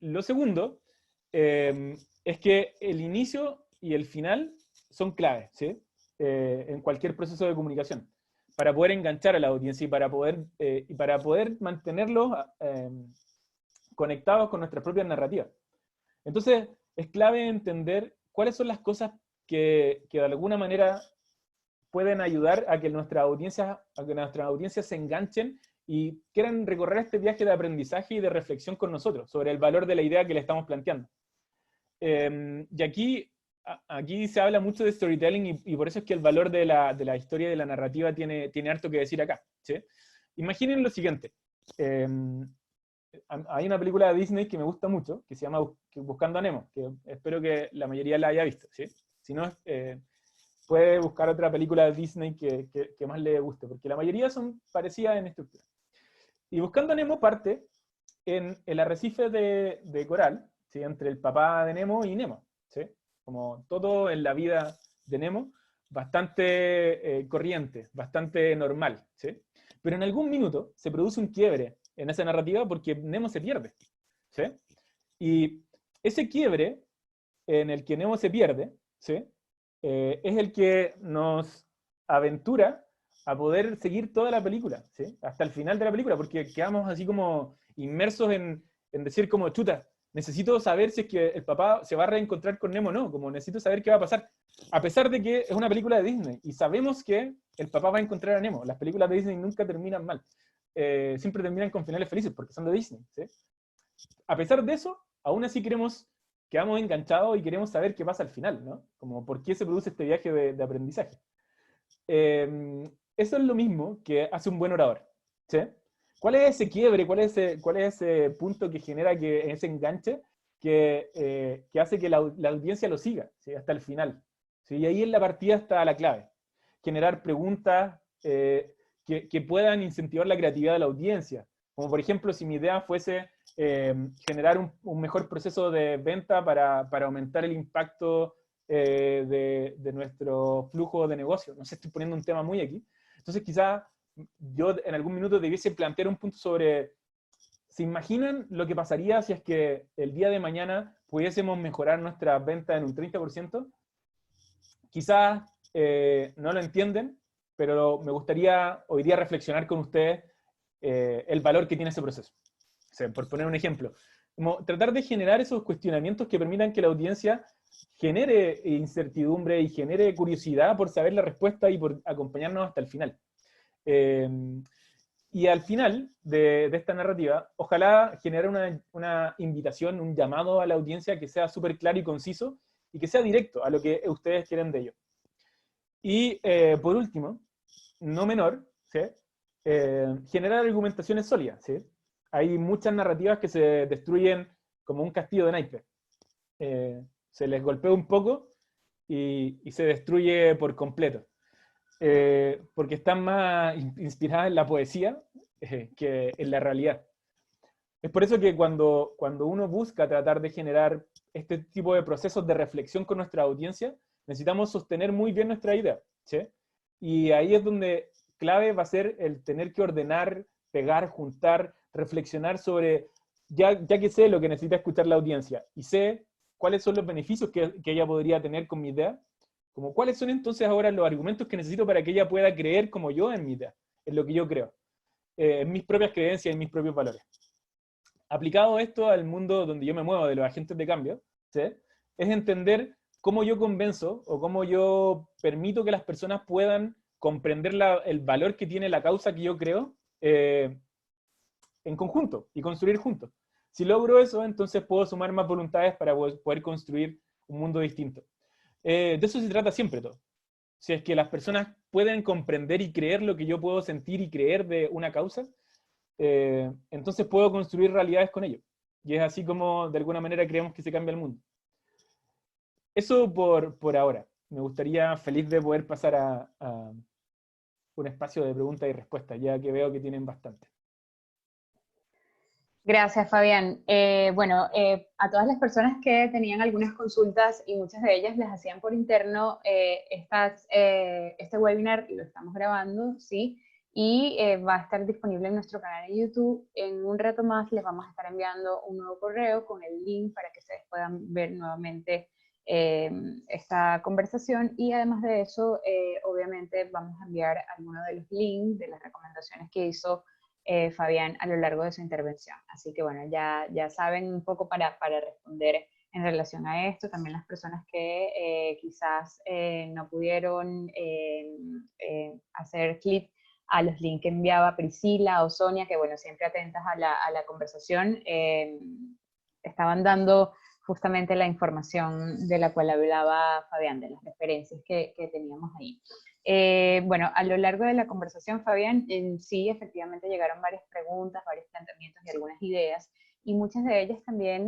Lo segundo es que el inicio y el final son claves, ¿sí?, en cualquier proceso de comunicación, para poder enganchar a la audiencia y para poder mantenerlos conectados con nuestras propias narrativas. Entonces, es clave entender cuáles son las cosas que de alguna manera pueden ayudar a que nuestras audiencias se enganchen y quieran recorrer este viaje de aprendizaje y de reflexión con nosotros sobre el valor de la idea que le estamos planteando. Y aquí se habla mucho de storytelling y por eso es que el valor de la historia y de la narrativa tiene harto que decir acá, ¿sí? Imaginen lo siguiente. Hay una película de Disney que me gusta mucho, que se llama Buscando a Nemo, que espero que la mayoría la haya visto, ¿sí? Si no, puede buscar otra película de Disney que más le guste, porque la mayoría son parecidas en estructura. Y Buscando a Nemo parte en el arrecife de coral, ¿sí?, entre el papá de Nemo y Nemo, ¿sí? Como todo en la vida de Nemo, bastante corriente, bastante normal, ¿sí? Pero en algún minuto se produce un quiebre en esa narrativa porque Nemo se pierde, ¿sí? Y ese quiebre en el que Nemo se pierde, ¿sí?, es el que nos aventura a poder seguir toda la película, ¿sí?, hasta el final de la película, porque quedamos así como inmersos en decir como, chuta, necesito saber si es que el papá se va a reencontrar con Nemo o no, como necesito saber qué va a pasar, a pesar de que es una película de Disney, y sabemos que el papá va a encontrar a Nemo. Las películas de Disney nunca terminan mal, siempre terminan con finales felices, porque son de Disney, ¿sí? A pesar de eso, aún así quedamos enganchados y queremos saber qué pasa al final, ¿no? Como por qué se produce este viaje de aprendizaje. Eso es lo mismo que hace un buen orador, ¿sí? ¿Cuál es ese quiebre? ¿Cuál es ese punto que genera ese enganche que hace que la audiencia lo siga, ¿sí?, hasta el final? ¿Sí? Y ahí en la partida está la clave. Generar preguntas que puedan incentivar la creatividad de la audiencia. Como por ejemplo, si mi idea fuese generar un mejor proceso de venta para aumentar el impacto de nuestro flujo de negocio. No sé, estoy poniendo un tema muy aquí. Entonces quizá yo en algún minuto debiese plantear un punto sobre, ¿se imaginan lo que pasaría si es que el día de mañana pudiésemos mejorar nuestra venta en un 30%? Quizás no lo entienden, pero me gustaría hoy día reflexionar con ustedes el valor que tiene ese proceso. O sea, por poner un ejemplo, como tratar de generar esos cuestionamientos que permitan que la audiencia genere incertidumbre y genere curiosidad por saber la respuesta y por acompañarnos hasta el final. Y al final de esta narrativa, ojalá generar una invitación, un llamado a la audiencia que sea súper claro y conciso y que sea directo a lo que ustedes quieren de ello. Y por último, no menor, ¿sí?, generar argumentaciones sólidas, ¿sí? Hay muchas narrativas que se destruyen como un castillo de naipes. Se les golpea un poco y se destruye por completo. Porque están más inspiradas en la poesía que en la realidad. Es por eso que cuando uno busca tratar de generar este tipo de procesos de reflexión con nuestra audiencia, necesitamos sostener muy bien nuestra idea, ¿sí? Y ahí es donde clave va a ser el tener que ordenar, pegar, juntar, reflexionar sobre, ya que sé lo que necesita escuchar la audiencia, y sé cuáles son los beneficios que ella podría tener con mi idea, como cuáles son entonces ahora los argumentos que necesito para que ella pueda creer como yo en mi idea, en lo que yo creo, en mis propias creencias, en mis propios valores. Aplicado esto al mundo donde yo me muevo, de los agentes de cambio, ¿sí? Es entender cómo yo convenzo o cómo yo permito que las personas puedan comprender el valor que tiene la causa que yo creo en conjunto y construir juntos. Si logro eso, entonces puedo sumar más voluntades para poder construir un mundo distinto. De eso se trata siempre todo. Si es que las personas pueden comprender y creer lo que yo puedo sentir y creer de una causa, entonces puedo construir realidades con ello. Y es así como de alguna manera creemos que se cambia el mundo. Eso por ahora. Me gustaría, feliz de poder pasar a un espacio de preguntas y respuestas, ya que veo que tienen bastante. Gracias, Fabián. Bueno, a todas las personas que tenían algunas consultas y muchas de ellas las hacían por interno, este webinar lo estamos grabando, ¿sí? Y va a estar disponible en nuestro canal de YouTube. En un rato más les vamos a estar enviando un nuevo correo con el link para que ustedes puedan ver nuevamente esta conversación, y además de eso, obviamente vamos a enviar algunos de los links de las recomendaciones que hizo Fabián a lo largo de su intervención. Así que bueno, ya saben un poco para responder en relación a esto. También las personas que quizás no pudieron hacer clic a los links que enviaba Priscila o Sonia, que bueno, siempre atentas a la conversación, estaban dando justamente la información de la cual hablaba Fabián, de las referencias que teníamos ahí. Bueno, a lo largo de la conversación, Fabián, sí, efectivamente llegaron varias preguntas, varios planteamientos y algunas ideas, y muchas de ellas también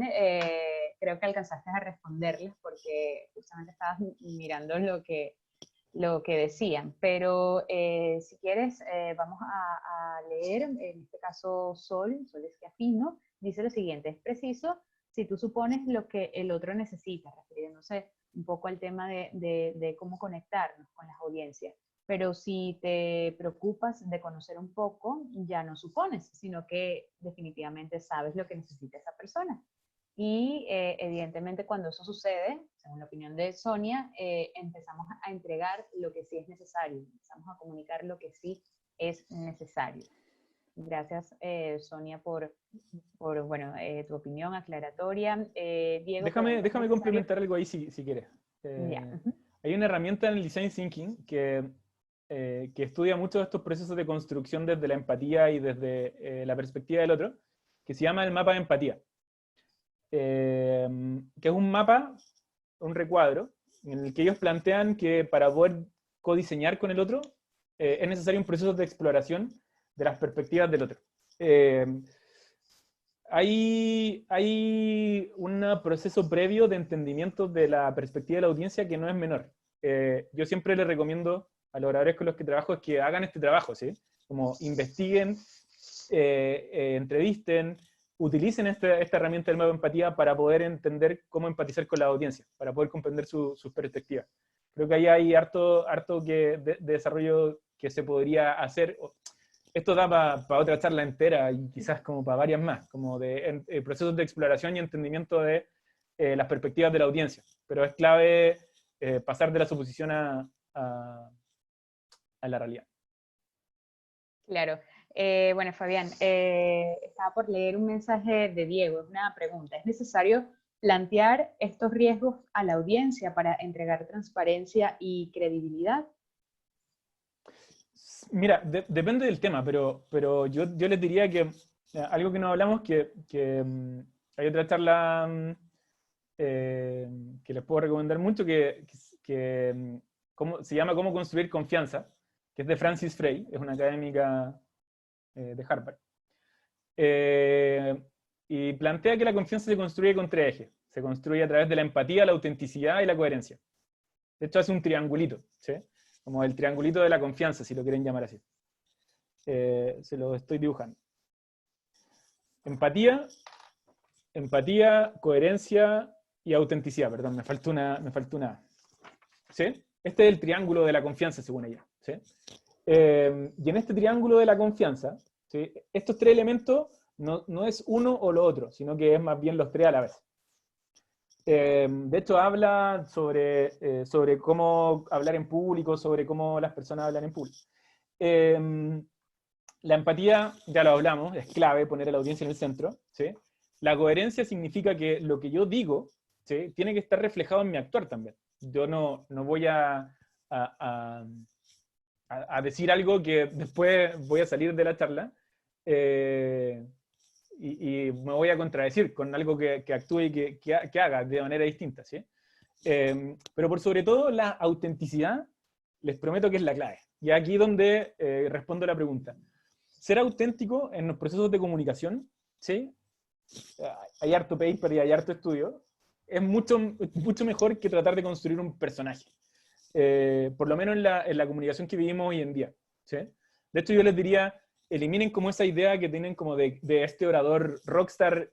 creo que alcanzaste a responderlas porque justamente estabas mirando lo que decían. Pero si quieres, vamos a leer, en este caso Sol Esquiafino, dice lo siguiente: es preciso si tú supones lo que el otro necesita, refiriéndose un poco al tema de cómo conectarnos con las audiencias. Pero si te preocupas de conocer un poco, ya no supones, sino que definitivamente sabes lo que necesita esa persona. Y evidentemente cuando eso sucede, según la opinión de Sonia, empezamos a entregar lo que sí es necesario, empezamos a comunicar lo que sí es necesario. Gracias, Sonia, por bueno, tu opinión aclaratoria. Diego, déjame complementar algo ahí si quieres. Ya. Hay una herramienta en el Design Thinking que estudia mucho estos procesos de construcción desde la empatía y desde la perspectiva del otro, que se llama el mapa de empatía. Que es un mapa, un recuadro, en el que ellos plantean que para poder codiseñar con el otro, es necesario un proceso de exploración de las perspectivas del otro. Hay un proceso previo de entendimiento de la perspectiva de la audiencia que no es menor. Yo siempre les recomiendo a los oradores con los que trabajo es que hagan este trabajo, ¿sí? Como investiguen, entrevisten, utilicen esta herramienta del mapa de empatía para poder entender cómo empatizar con la audiencia, para poder comprender sus perspectivas. Creo que ahí hay harto de desarrollo que se podría hacer. Esto da para otra charla entera y quizás como para varias más, como de procesos de exploración y entendimiento de las perspectivas de la audiencia. Pero es clave pasar de la suposición a la realidad. Claro. Bueno, Fabián, estaba por leer un mensaje de Diego, es una pregunta. ¿Es necesario plantear estos riesgos a la audiencia para entregar transparencia y credibilidad? Mira, depende del tema, pero yo les diría que algo que no hablamos, que hay otra charla que les puedo recomendar mucho, que se llama Cómo construir confianza, que es de Francis Frey, es una académica de Harvard. Y plantea que la confianza se construye con 3 ejes. Se construye a través de la empatía, la autenticidad y la coherencia. De hecho, hace un triangulito, ¿sí? Como el triangulito de la confianza, si lo quieren llamar así. Se lo estoy dibujando. Empatía, coherencia y autenticidad. Perdón, me faltó una. ¿Sí? Este es el triángulo de la confianza, según ella. ¿Sí? Y en este triángulo de la confianza, ¿sí? Estos 3 elementos no es uno o lo otro, sino que es más bien los 3 a la vez. De hecho, habla sobre cómo hablar en público, sobre cómo las personas hablan en público. La empatía, ya lo hablamos, es clave poner a la audiencia en el centro, ¿sí? La coherencia significa que lo que yo digo, ¿sí?, tiene que estar reflejado en mi actuar también. Yo no voy a, a decir algo que después voy a salir de la charla y me voy a contradecir con algo que actúe y que haga de manera distinta, ¿sí? Pero por sobre todo, la autenticidad, les prometo que es la clave. Y aquí donde respondo la pregunta. Ser auténtico en los procesos de comunicación, ¿sí? Hay harto paper y hay harto estudio, es mucho, mucho mejor que tratar de construir un personaje. Por lo menos en la comunicación que vivimos hoy en día, ¿sí? De hecho, yo les diría, eliminen como esa idea que tienen como de este orador rockstar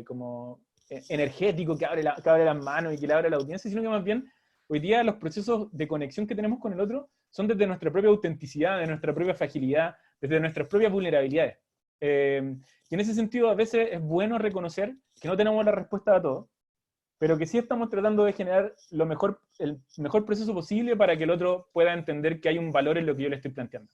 como energético que abre las manos y que le abre a la audiencia, sino que más bien hoy día los procesos de conexión que tenemos con el otro son desde nuestra propia autenticidad, de nuestra propia fragilidad, desde nuestras propias vulnerabilidades. Y en ese sentido a veces es bueno reconocer que no tenemos la respuesta a todo, pero que sí estamos tratando de generar el mejor proceso posible para que el otro pueda entender que hay un valor en lo que yo le estoy planteando.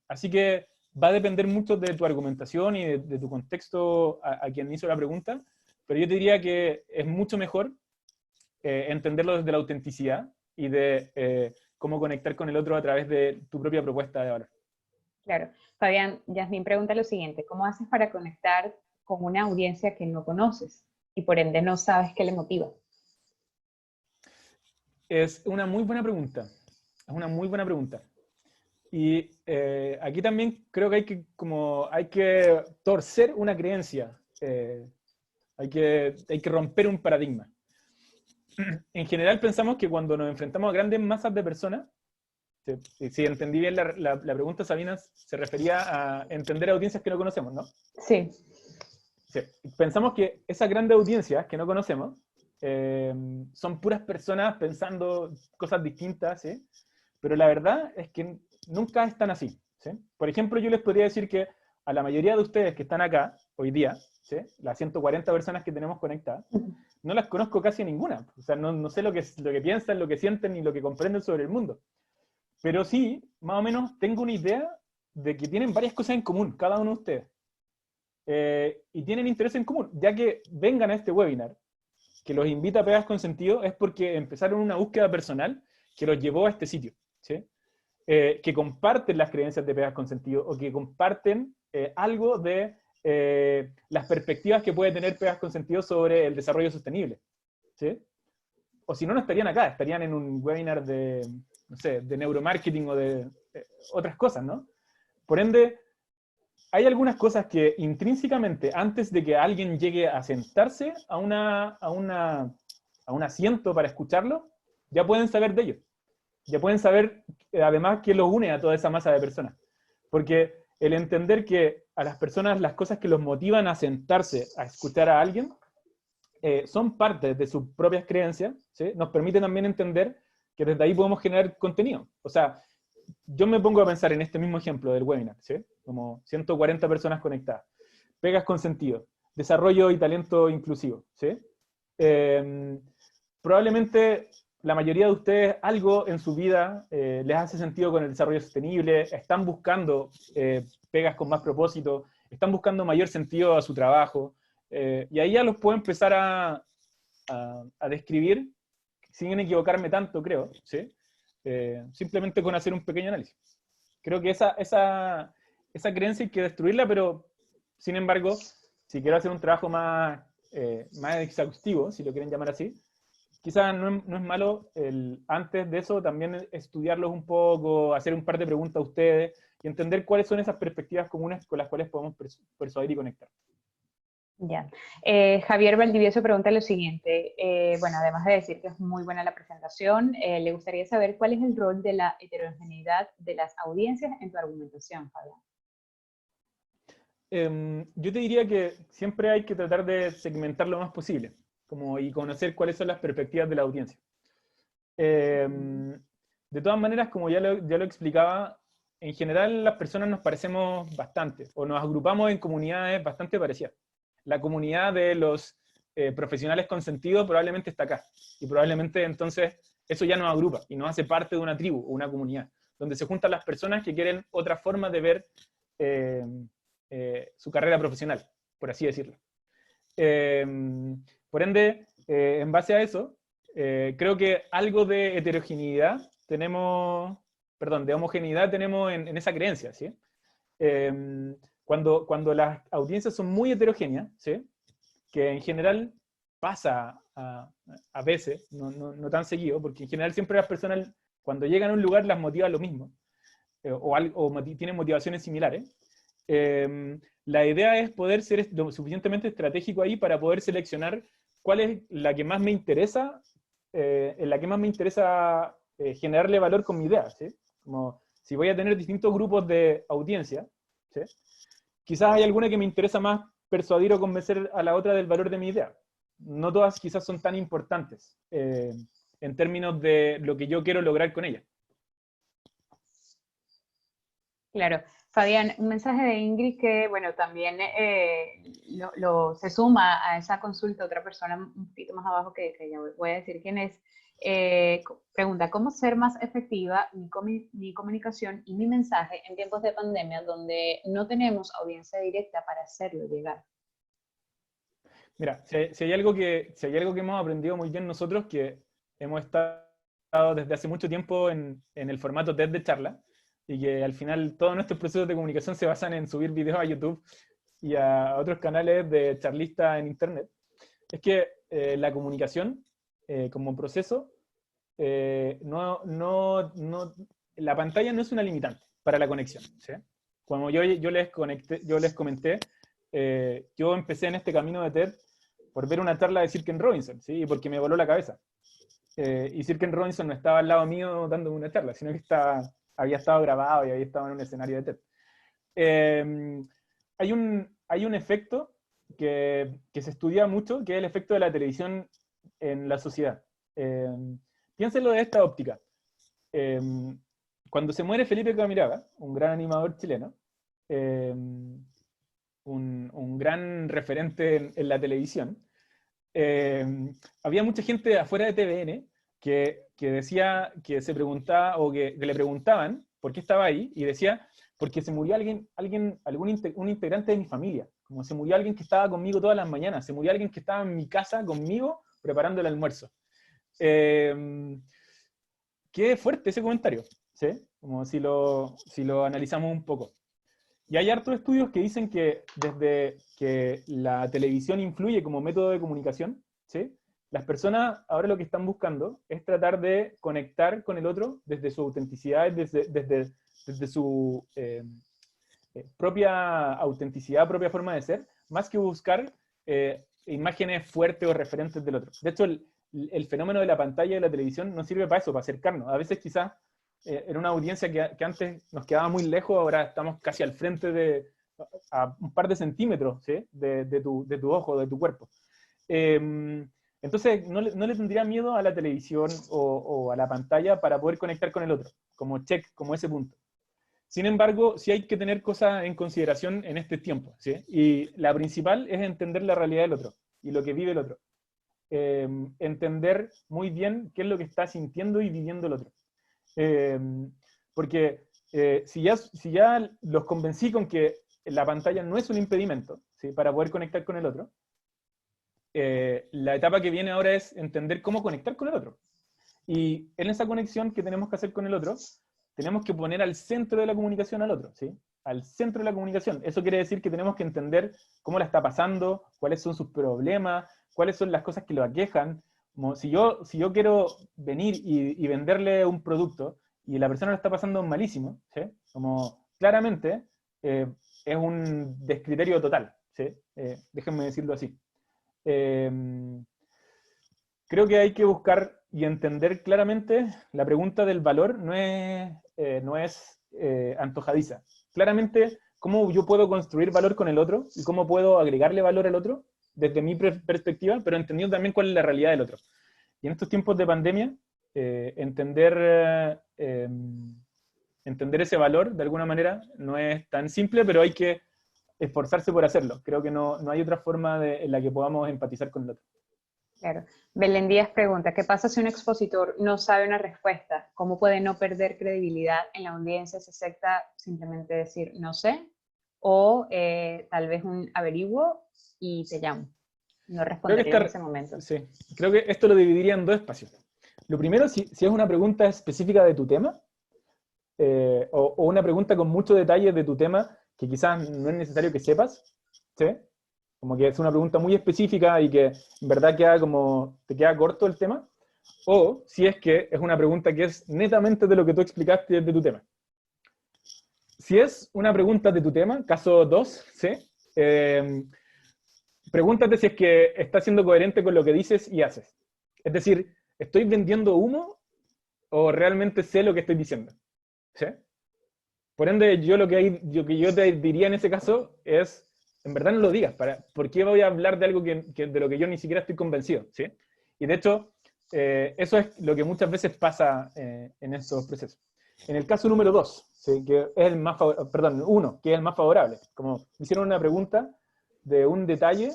Así que va a depender mucho de tu argumentación y de tu contexto a quien hizo la pregunta, pero yo te diría que es mucho mejor entenderlo desde la autenticidad y de cómo conectar con el otro a través de tu propia propuesta de valor. Claro. Fabián, Yasmín pregunta lo siguiente, ¿cómo haces para conectar con una audiencia que no conoces y por ende no sabes qué le motiva? Es una muy buena pregunta. Es una muy buena pregunta. Y aquí también creo que hay que torcer una creencia. Hay que romper un paradigma. En general pensamos que cuando nos enfrentamos a grandes masas de personas, si entendí bien la pregunta, Sabina, se refería a entender audiencias que no conocemos, ¿no? Sí. Sí. Pensamos que esas grandes audiencias que no conocemos son puras personas pensando cosas distintas, ¿sí? Pero la verdad es que nunca es tan así, ¿sí? Por ejemplo, yo les podría decir que a la mayoría de ustedes que están acá hoy día, ¿sí?, las 140 personas que tenemos conectadas, no las conozco casi ninguna. O sea, no sé lo que piensan, lo que sienten ni lo que comprenden sobre el mundo. Pero sí, más o menos, tengo una idea de que tienen varias cosas en común, cada uno de ustedes. Y tienen interés en común, ya que vengan a este webinar, que los invita a Pegas con Sentido, es porque empezaron una búsqueda personal que los llevó a este sitio, ¿sí? Que comparten las creencias de Pegas con Sentido, o que comparten algo de las perspectivas que puede tener Pegas con Sentido sobre el desarrollo sostenible, ¿sí? O si no, no estarían acá, estarían en un webinar de, no sé, de neuromarketing o de otras cosas, ¿no? Por ende, hay algunas cosas que intrínsecamente, antes de que alguien llegue a sentarse a un asiento para escucharlo, ya pueden saber de ello. Ya pueden saber, además, qué los une a toda esa masa de personas. Porque el entender que a las personas las cosas que los motivan a sentarse a escuchar a alguien son parte de sus propias creencias, ¿sí?, nos permite también entender que desde ahí podemos generar contenido. O sea, yo me pongo a pensar en este mismo ejemplo del webinar, ¿sí?, como 140 personas conectadas, Pegas con Sentido, desarrollo y talento inclusivo, ¿sí? Probablemente la mayoría de ustedes algo en su vida les hace sentido con el desarrollo sostenible, están buscando pegas con más propósito, están buscando mayor sentido a su trabajo, y ahí ya los puedo empezar a describir, sin equivocarme tanto, creo, ¿sí? Simplemente con hacer un pequeño análisis. Creo que esa creencia hay que destruirla, pero sin embargo, si quiero hacer un trabajo más exhaustivo, si lo quieren llamar así, quizás no es malo antes de eso también estudiarlos un poco, hacer un par de preguntas a ustedes y entender cuáles son esas perspectivas comunes con las cuales podemos persuadir y conectar. Ya. Javier Valdivieso pregunta lo siguiente, bueno, además de decir que es muy buena la presentación, le gustaría saber cuál es el rol de la heterogeneidad de las audiencias en tu argumentación, Fabián. Yo te diría que siempre hay que tratar de segmentar lo más posible, y conocer cuáles son las perspectivas de la audiencia. De todas maneras, como ya lo explicaba, en general las personas nos parecemos bastante, o nos agrupamos en comunidades bastante parecidas. La comunidad de los profesionales con sentido probablemente está acá. Y probablemente entonces eso ya nos agrupa y nos hace parte de una tribu o una comunidad, donde se juntan las personas que quieren otra forma de ver su carrera profesional, por así decirlo. Por ende, en base a eso, creo que algo de heterogeneidad tenemos, perdón, de homogeneidad tenemos en esa creencia, ¿sí? Cuando las audiencias son muy heterogéneas, ¿sí? Que en general pasa a veces, no tan seguido, porque en general siempre las personas, cuando llegan a un lugar, las motiva lo mismo, o tienen motivaciones similares. La idea es poder ser lo suficientemente estratégico ahí para poder seleccionar cuál es la que más me interesa, en la que más me interesa generarle valor con mi idea, ¿sí? Como si voy a tener distintos grupos de audiencia, ¿sí? Quizás hay alguna que me interesa más persuadir o convencer a la otra del valor de mi idea. No todas quizás son tan importantes en términos de lo que yo quiero lograr con ella. Claro. Fabián, un mensaje de Ingrid que, bueno, también se suma a esa consulta, otra persona un poquito más abajo que ya voy a decir quién es, pregunta, ¿cómo ser más efectiva mi comunicación y mi mensaje en tiempos de pandemia donde no tenemos audiencia directa para hacerlo llegar? Mira, si hay algo que hemos aprendido muy bien nosotros, que hemos estado desde hace mucho tiempo en el formato TED de charla, y que al final todos nuestros procesos de comunicación se basan en subir videos a YouTube y a otros canales de charlistas en Internet, es que la comunicación como proceso, la pantalla no es una limitante para la conexión, ¿sí? Como yo les comenté, yo empecé en este camino de TED por ver una charla de Sir Ken Robinson, ¿sí? Y porque me voló la cabeza. Y Sir Ken Robinson no estaba al lado mío dándome una charla, sino que había estado grabado y había estado en un escenario de TED. Hay un efecto que se estudia mucho, que es el efecto de la televisión en la sociedad. Piénsenlo de esta óptica. Cuando se muere Felipe Camiroaga, un gran animador chileno, un gran referente en la televisión, había mucha gente afuera de TVN que decía, que se preguntaba, o que le preguntaban por qué estaba ahí, y decía, porque se murió un integrante de mi familia, como se murió alguien que estaba conmigo todas las mañanas, se murió alguien que estaba en mi casa conmigo preparando el almuerzo. Qué fuerte ese comentario, ¿sí? Como si lo analizamos un poco. Y hay hartos estudios que dicen que desde que la televisión influye como método de comunicación, ¿sí? Las personas ahora lo que están buscando es tratar de conectar con el otro desde su autenticidad, desde su propia autenticidad, propia forma de ser, más que buscar imágenes fuertes o referentes del otro. De hecho, el fenómeno de la pantalla de la televisión no sirve para eso, para acercarnos. A veces quizás en una audiencia que antes nos quedaba muy lejos, ahora estamos casi al frente a un par de centímetros, ¿sí? de tu ojo, de tu cuerpo. Entonces, no le tendría miedo a la televisión o a la pantalla para poder conectar con el otro, como check, como ese punto. Sin embargo, sí hay que tener cosas en consideración en este tiempo, ¿sí? Y la principal es entender la realidad del otro y lo que vive el otro. Entender muy bien qué es lo que está sintiendo y viviendo el otro. Porque si ya los convencí con que la pantalla no es un impedimento, ¿sí? Para poder conectar con el otro, la etapa que viene ahora es entender cómo conectar con el otro. Y en esa conexión que tenemos que hacer con el otro, tenemos que poner al centro de la comunicación al otro, ¿sí? Al centro de la comunicación. Eso quiere decir que tenemos que entender cómo la está pasando, cuáles son sus problemas, cuáles son las cosas que lo aquejan. Como si yo quiero venir y venderle un producto y la persona lo está pasando malísimo, ¿sí? Como claramente es un descriterio total, ¿sí? Déjenme decirlo así. Creo que hay que buscar y entender claramente la pregunta del valor no es antojadiza. Claramente, cómo yo puedo construir valor con el otro y cómo puedo agregarle valor al otro desde mi perspectiva, pero entendiendo también cuál es la realidad del otro. Y en estos tiempos de pandemia, entender ese valor de alguna manera no es tan simple, pero hay que esforzarse por hacerlo. Creo que no hay otra forma en la que podamos empatizar con el otro. Claro. Belén Díaz pregunta, ¿qué pasa si un expositor no sabe una respuesta? ¿Cómo puede no perder credibilidad en la audiencia si acepta simplemente decir no sé? O tal vez un averiguo y te llamo. No responderle en ese momento. Sí, creo que esto lo dividiría en dos espacios. Lo primero, si es una pregunta específica de tu tema, o una pregunta con muchos detalles de tu tema que quizás no es necesario que sepas, ¿sí? Como que es una pregunta muy específica y que en verdad te queda corto el tema, o si es que es una pregunta que es netamente de lo que tú explicaste de tu tema. Si es una pregunta de tu tema, caso 2, ¿sí? Pregúntate si es que estás siendo coherente con lo que dices y haces. Es decir, ¿estoy vendiendo humo o realmente sé lo que estoy diciendo? ¿Sí? Por ende, lo que yo te diría en ese caso es, en verdad no lo digas, ¿por qué voy a hablar de algo de lo que yo ni siquiera estoy convencido? ¿Sí? Y de hecho, eso es lo que muchas veces pasa en estos procesos. En el caso número 2, ¿sí? Que es el más que es el más favorable. Como me hicieron una pregunta de un detalle,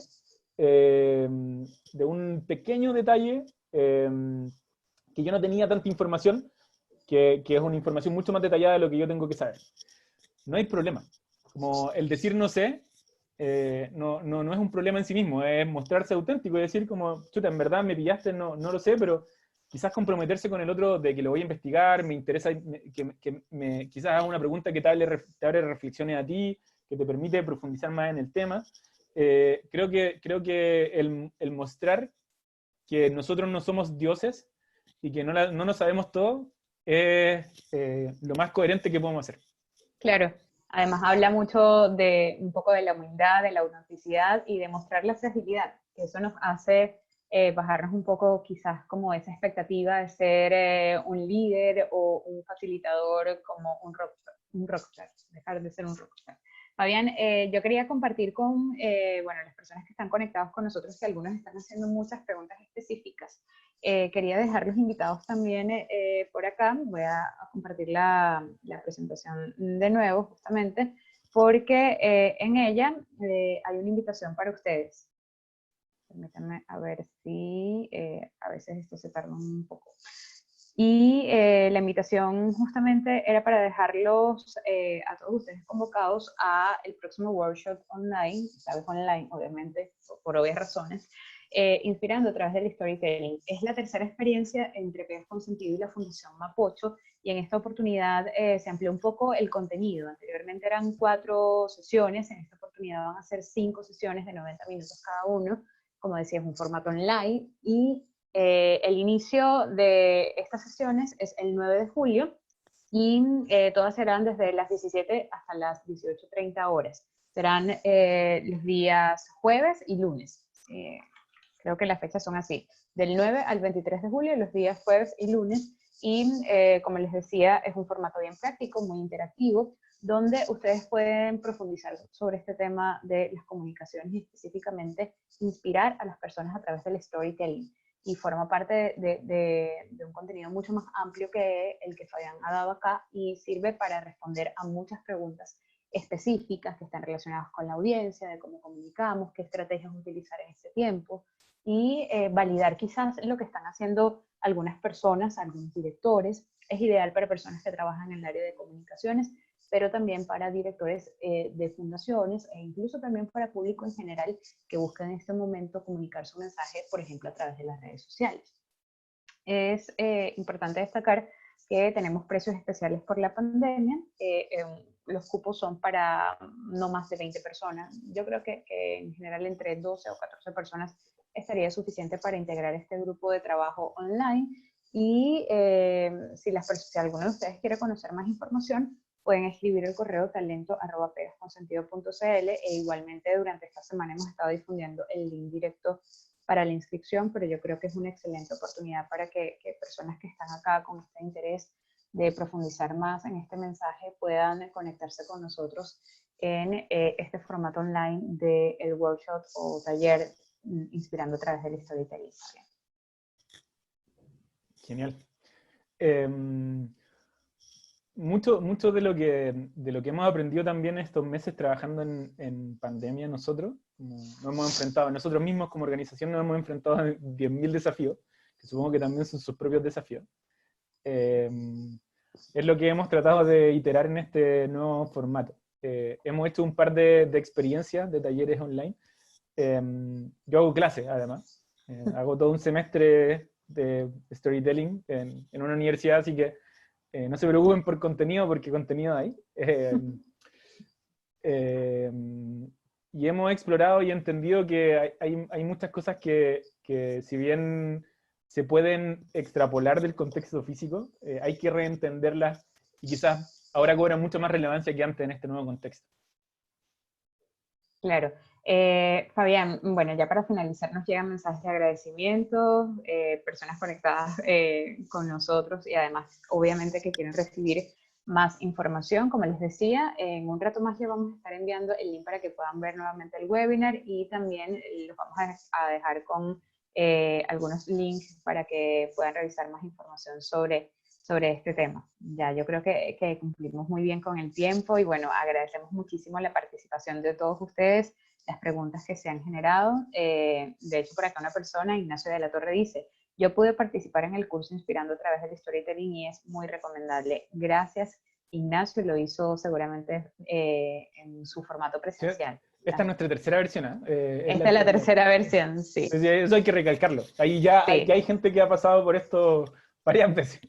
de un pequeño detalle, que yo no tenía tanta información, que es una información mucho más detallada de lo que yo tengo que saber. No hay problema. Como el decir no sé, no es un problema en sí mismo, es mostrarse auténtico y decir como, chuta, en verdad me pillaste, no lo sé, pero quizás comprometerse con el otro de que lo voy a investigar, me interesa quizás haga una pregunta que te abre reflexiones a ti, que te permite profundizar más en el tema. Creo que el mostrar que nosotros no somos dioses y que no nos sabemos todo es lo más coherente que podemos hacer. Claro, además habla mucho de un poco de la humildad, de la autenticidad y de mostrar la fragilidad, que eso nos hace bajarnos un poco quizás como esa expectativa de ser un líder o un facilitador como un rockstar, dejar de ser un rockstar. Fabián, yo quería compartir con bueno, las personas que están conectadas con nosotros, que algunos están haciendo muchas preguntas específicas. Quería dejar los invitados también por acá. Voy a compartir la presentación de nuevo, justamente, porque en ella hay una invitación para ustedes. Permítanme a ver si a veces esto se tarda un poco. Y la invitación justamente era para dejarlos a todos ustedes convocados a el próximo workshop online, esta vez online, obviamente, por obvias razones, inspirando a través del storytelling. Es la tercera experiencia entre Pegas con Sentido y la Fundación Mapocho, y en esta oportunidad se amplió un poco el contenido. Anteriormente eran 4 sesiones, en esta oportunidad van a ser 5 sesiones de 90 minutos cada uno. Como decía, es un formato online, y el inicio de estas sesiones es el 9 de julio y todas serán desde las 17 hasta las 18:30 horas. Serán los días jueves y lunes. Creo que las fechas son así, del 9 al 23 de julio, los días jueves y lunes. Y como les decía, es un formato bien práctico, muy interactivo, donde ustedes pueden profundizar sobre este tema de las comunicaciones y específicamente inspirar a las personas a través del storytelling. Y forma parte de un contenido mucho más amplio que el que Fabián ha dado acá, y sirve para responder a muchas preguntas específicas que están relacionadas con la audiencia, de cómo comunicamos, qué estrategias utilizar en este tiempo, y validar quizás lo que están haciendo algunas personas, algunos directores. Es ideal para personas que trabajan en el área de comunicaciones, pero también para directores de fundaciones e incluso también para público en general que busca en este momento comunicar su mensaje, por ejemplo, a través de las redes sociales. Es importante destacar que tenemos precios especiales por la pandemia. Los cupos son para no más de 20 personas. Yo creo que en general entre 12 o 14 personas estaría suficiente para integrar este grupo de trabajo online. Y si alguno de ustedes quiere conocer más información, pueden escribir el correo talento@pegasconsentido.cl, e igualmente durante esta semana hemos estado difundiendo el link directo para la inscripción, pero yo creo que es una excelente oportunidad para que personas que están acá con este interés de profundizar más en este mensaje puedan conectarse con nosotros en este formato online del workshop o taller inspirando a través del storytelling. Genial. mucho de lo que hemos aprendido también estos meses trabajando en pandemia nosotros, nos hemos enfrentado, nosotros mismos como organización nos hemos enfrentado a 10.000 desafíos, que supongo que también son sus propios desafíos. Es lo que hemos tratado de iterar en este nuevo formato. Hemos hecho un par de experiencias, de talleres online. Yo hago clases, además. Hago todo un semestre de storytelling en una universidad, así que no se preocupen por contenido, porque contenido hay. Y hemos explorado y entendido que hay muchas cosas que si bien se pueden extrapolar del contexto físico, hay que reentenderlas y quizás ahora cobran mucho más relevancia que antes en este nuevo contexto. Claro. Fabián, bueno, ya para finalizar nos llegan mensajes de agradecimiento, personas conectadas con nosotros y además obviamente que quieren recibir más información. Como les decía, en un rato más les vamos a estar enviando el link para que puedan ver nuevamente el webinar y también los vamos a dejar con algunos links para que puedan revisar más información sobre este tema. Ya, yo creo que cumplimos muy bien con el tiempo y bueno, agradecemos muchísimo la participación de todos ustedes, las preguntas que se han generado. De hecho, por acá una persona, Ignacio de la Torre, dice: yo pude participar en el curso Inspirando a través del Storytelling y es muy recomendable. Gracias, Ignacio, lo hizo seguramente en su formato presencial. Esta es nuestra tercera versión, ¿eh? Esta es la tercera versión, sí. Eso hay que recalcarlo. Ahí ya, sí. ya hay gente que ha pasado por esto varias veces.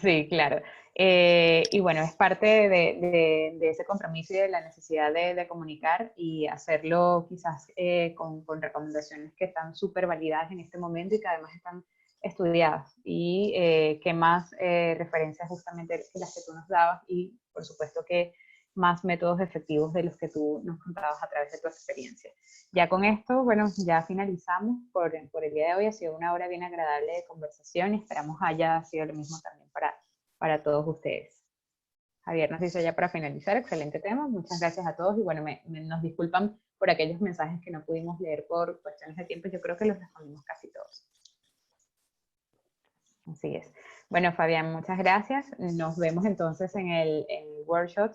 Sí, claro. Y bueno, es parte de ese compromiso y de la necesidad de comunicar y hacerlo quizás con recomendaciones que están súper validadas en este momento y que además están estudiadas. Y que más referencias justamente que las que tú nos dabas y por supuesto que más métodos efectivos de los que tú nos contabas a través de tu experiencia. Ya con esto, bueno, ya finalizamos por el día de hoy. Ha sido una hora bien agradable de conversación y esperamos haya sido lo mismo también para todos ustedes. Javier nos dice ya para finalizar, excelente tema, muchas gracias a todos y bueno, nos disculpan por aquellos mensajes que no pudimos leer por cuestiones de tiempo, yo creo que los respondimos casi todos. Así es. Bueno, Fabián, muchas gracias. Nos vemos entonces en el workshop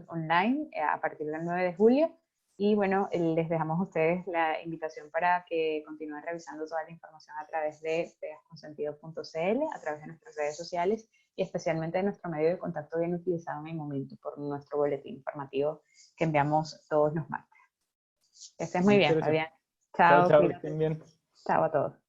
online a partir del 9 de julio. Y bueno, les dejamos a ustedes la invitación para que continúen revisando toda la información a través de pegasconsentido.cl, a través de nuestras redes sociales y especialmente de nuestro medio de contacto bien utilizado en el momento por nuestro boletín informativo que enviamos todos los martes. Que estés muy bien, Fabián. Chao, Chao, chao, que estén bien. Chao a todos.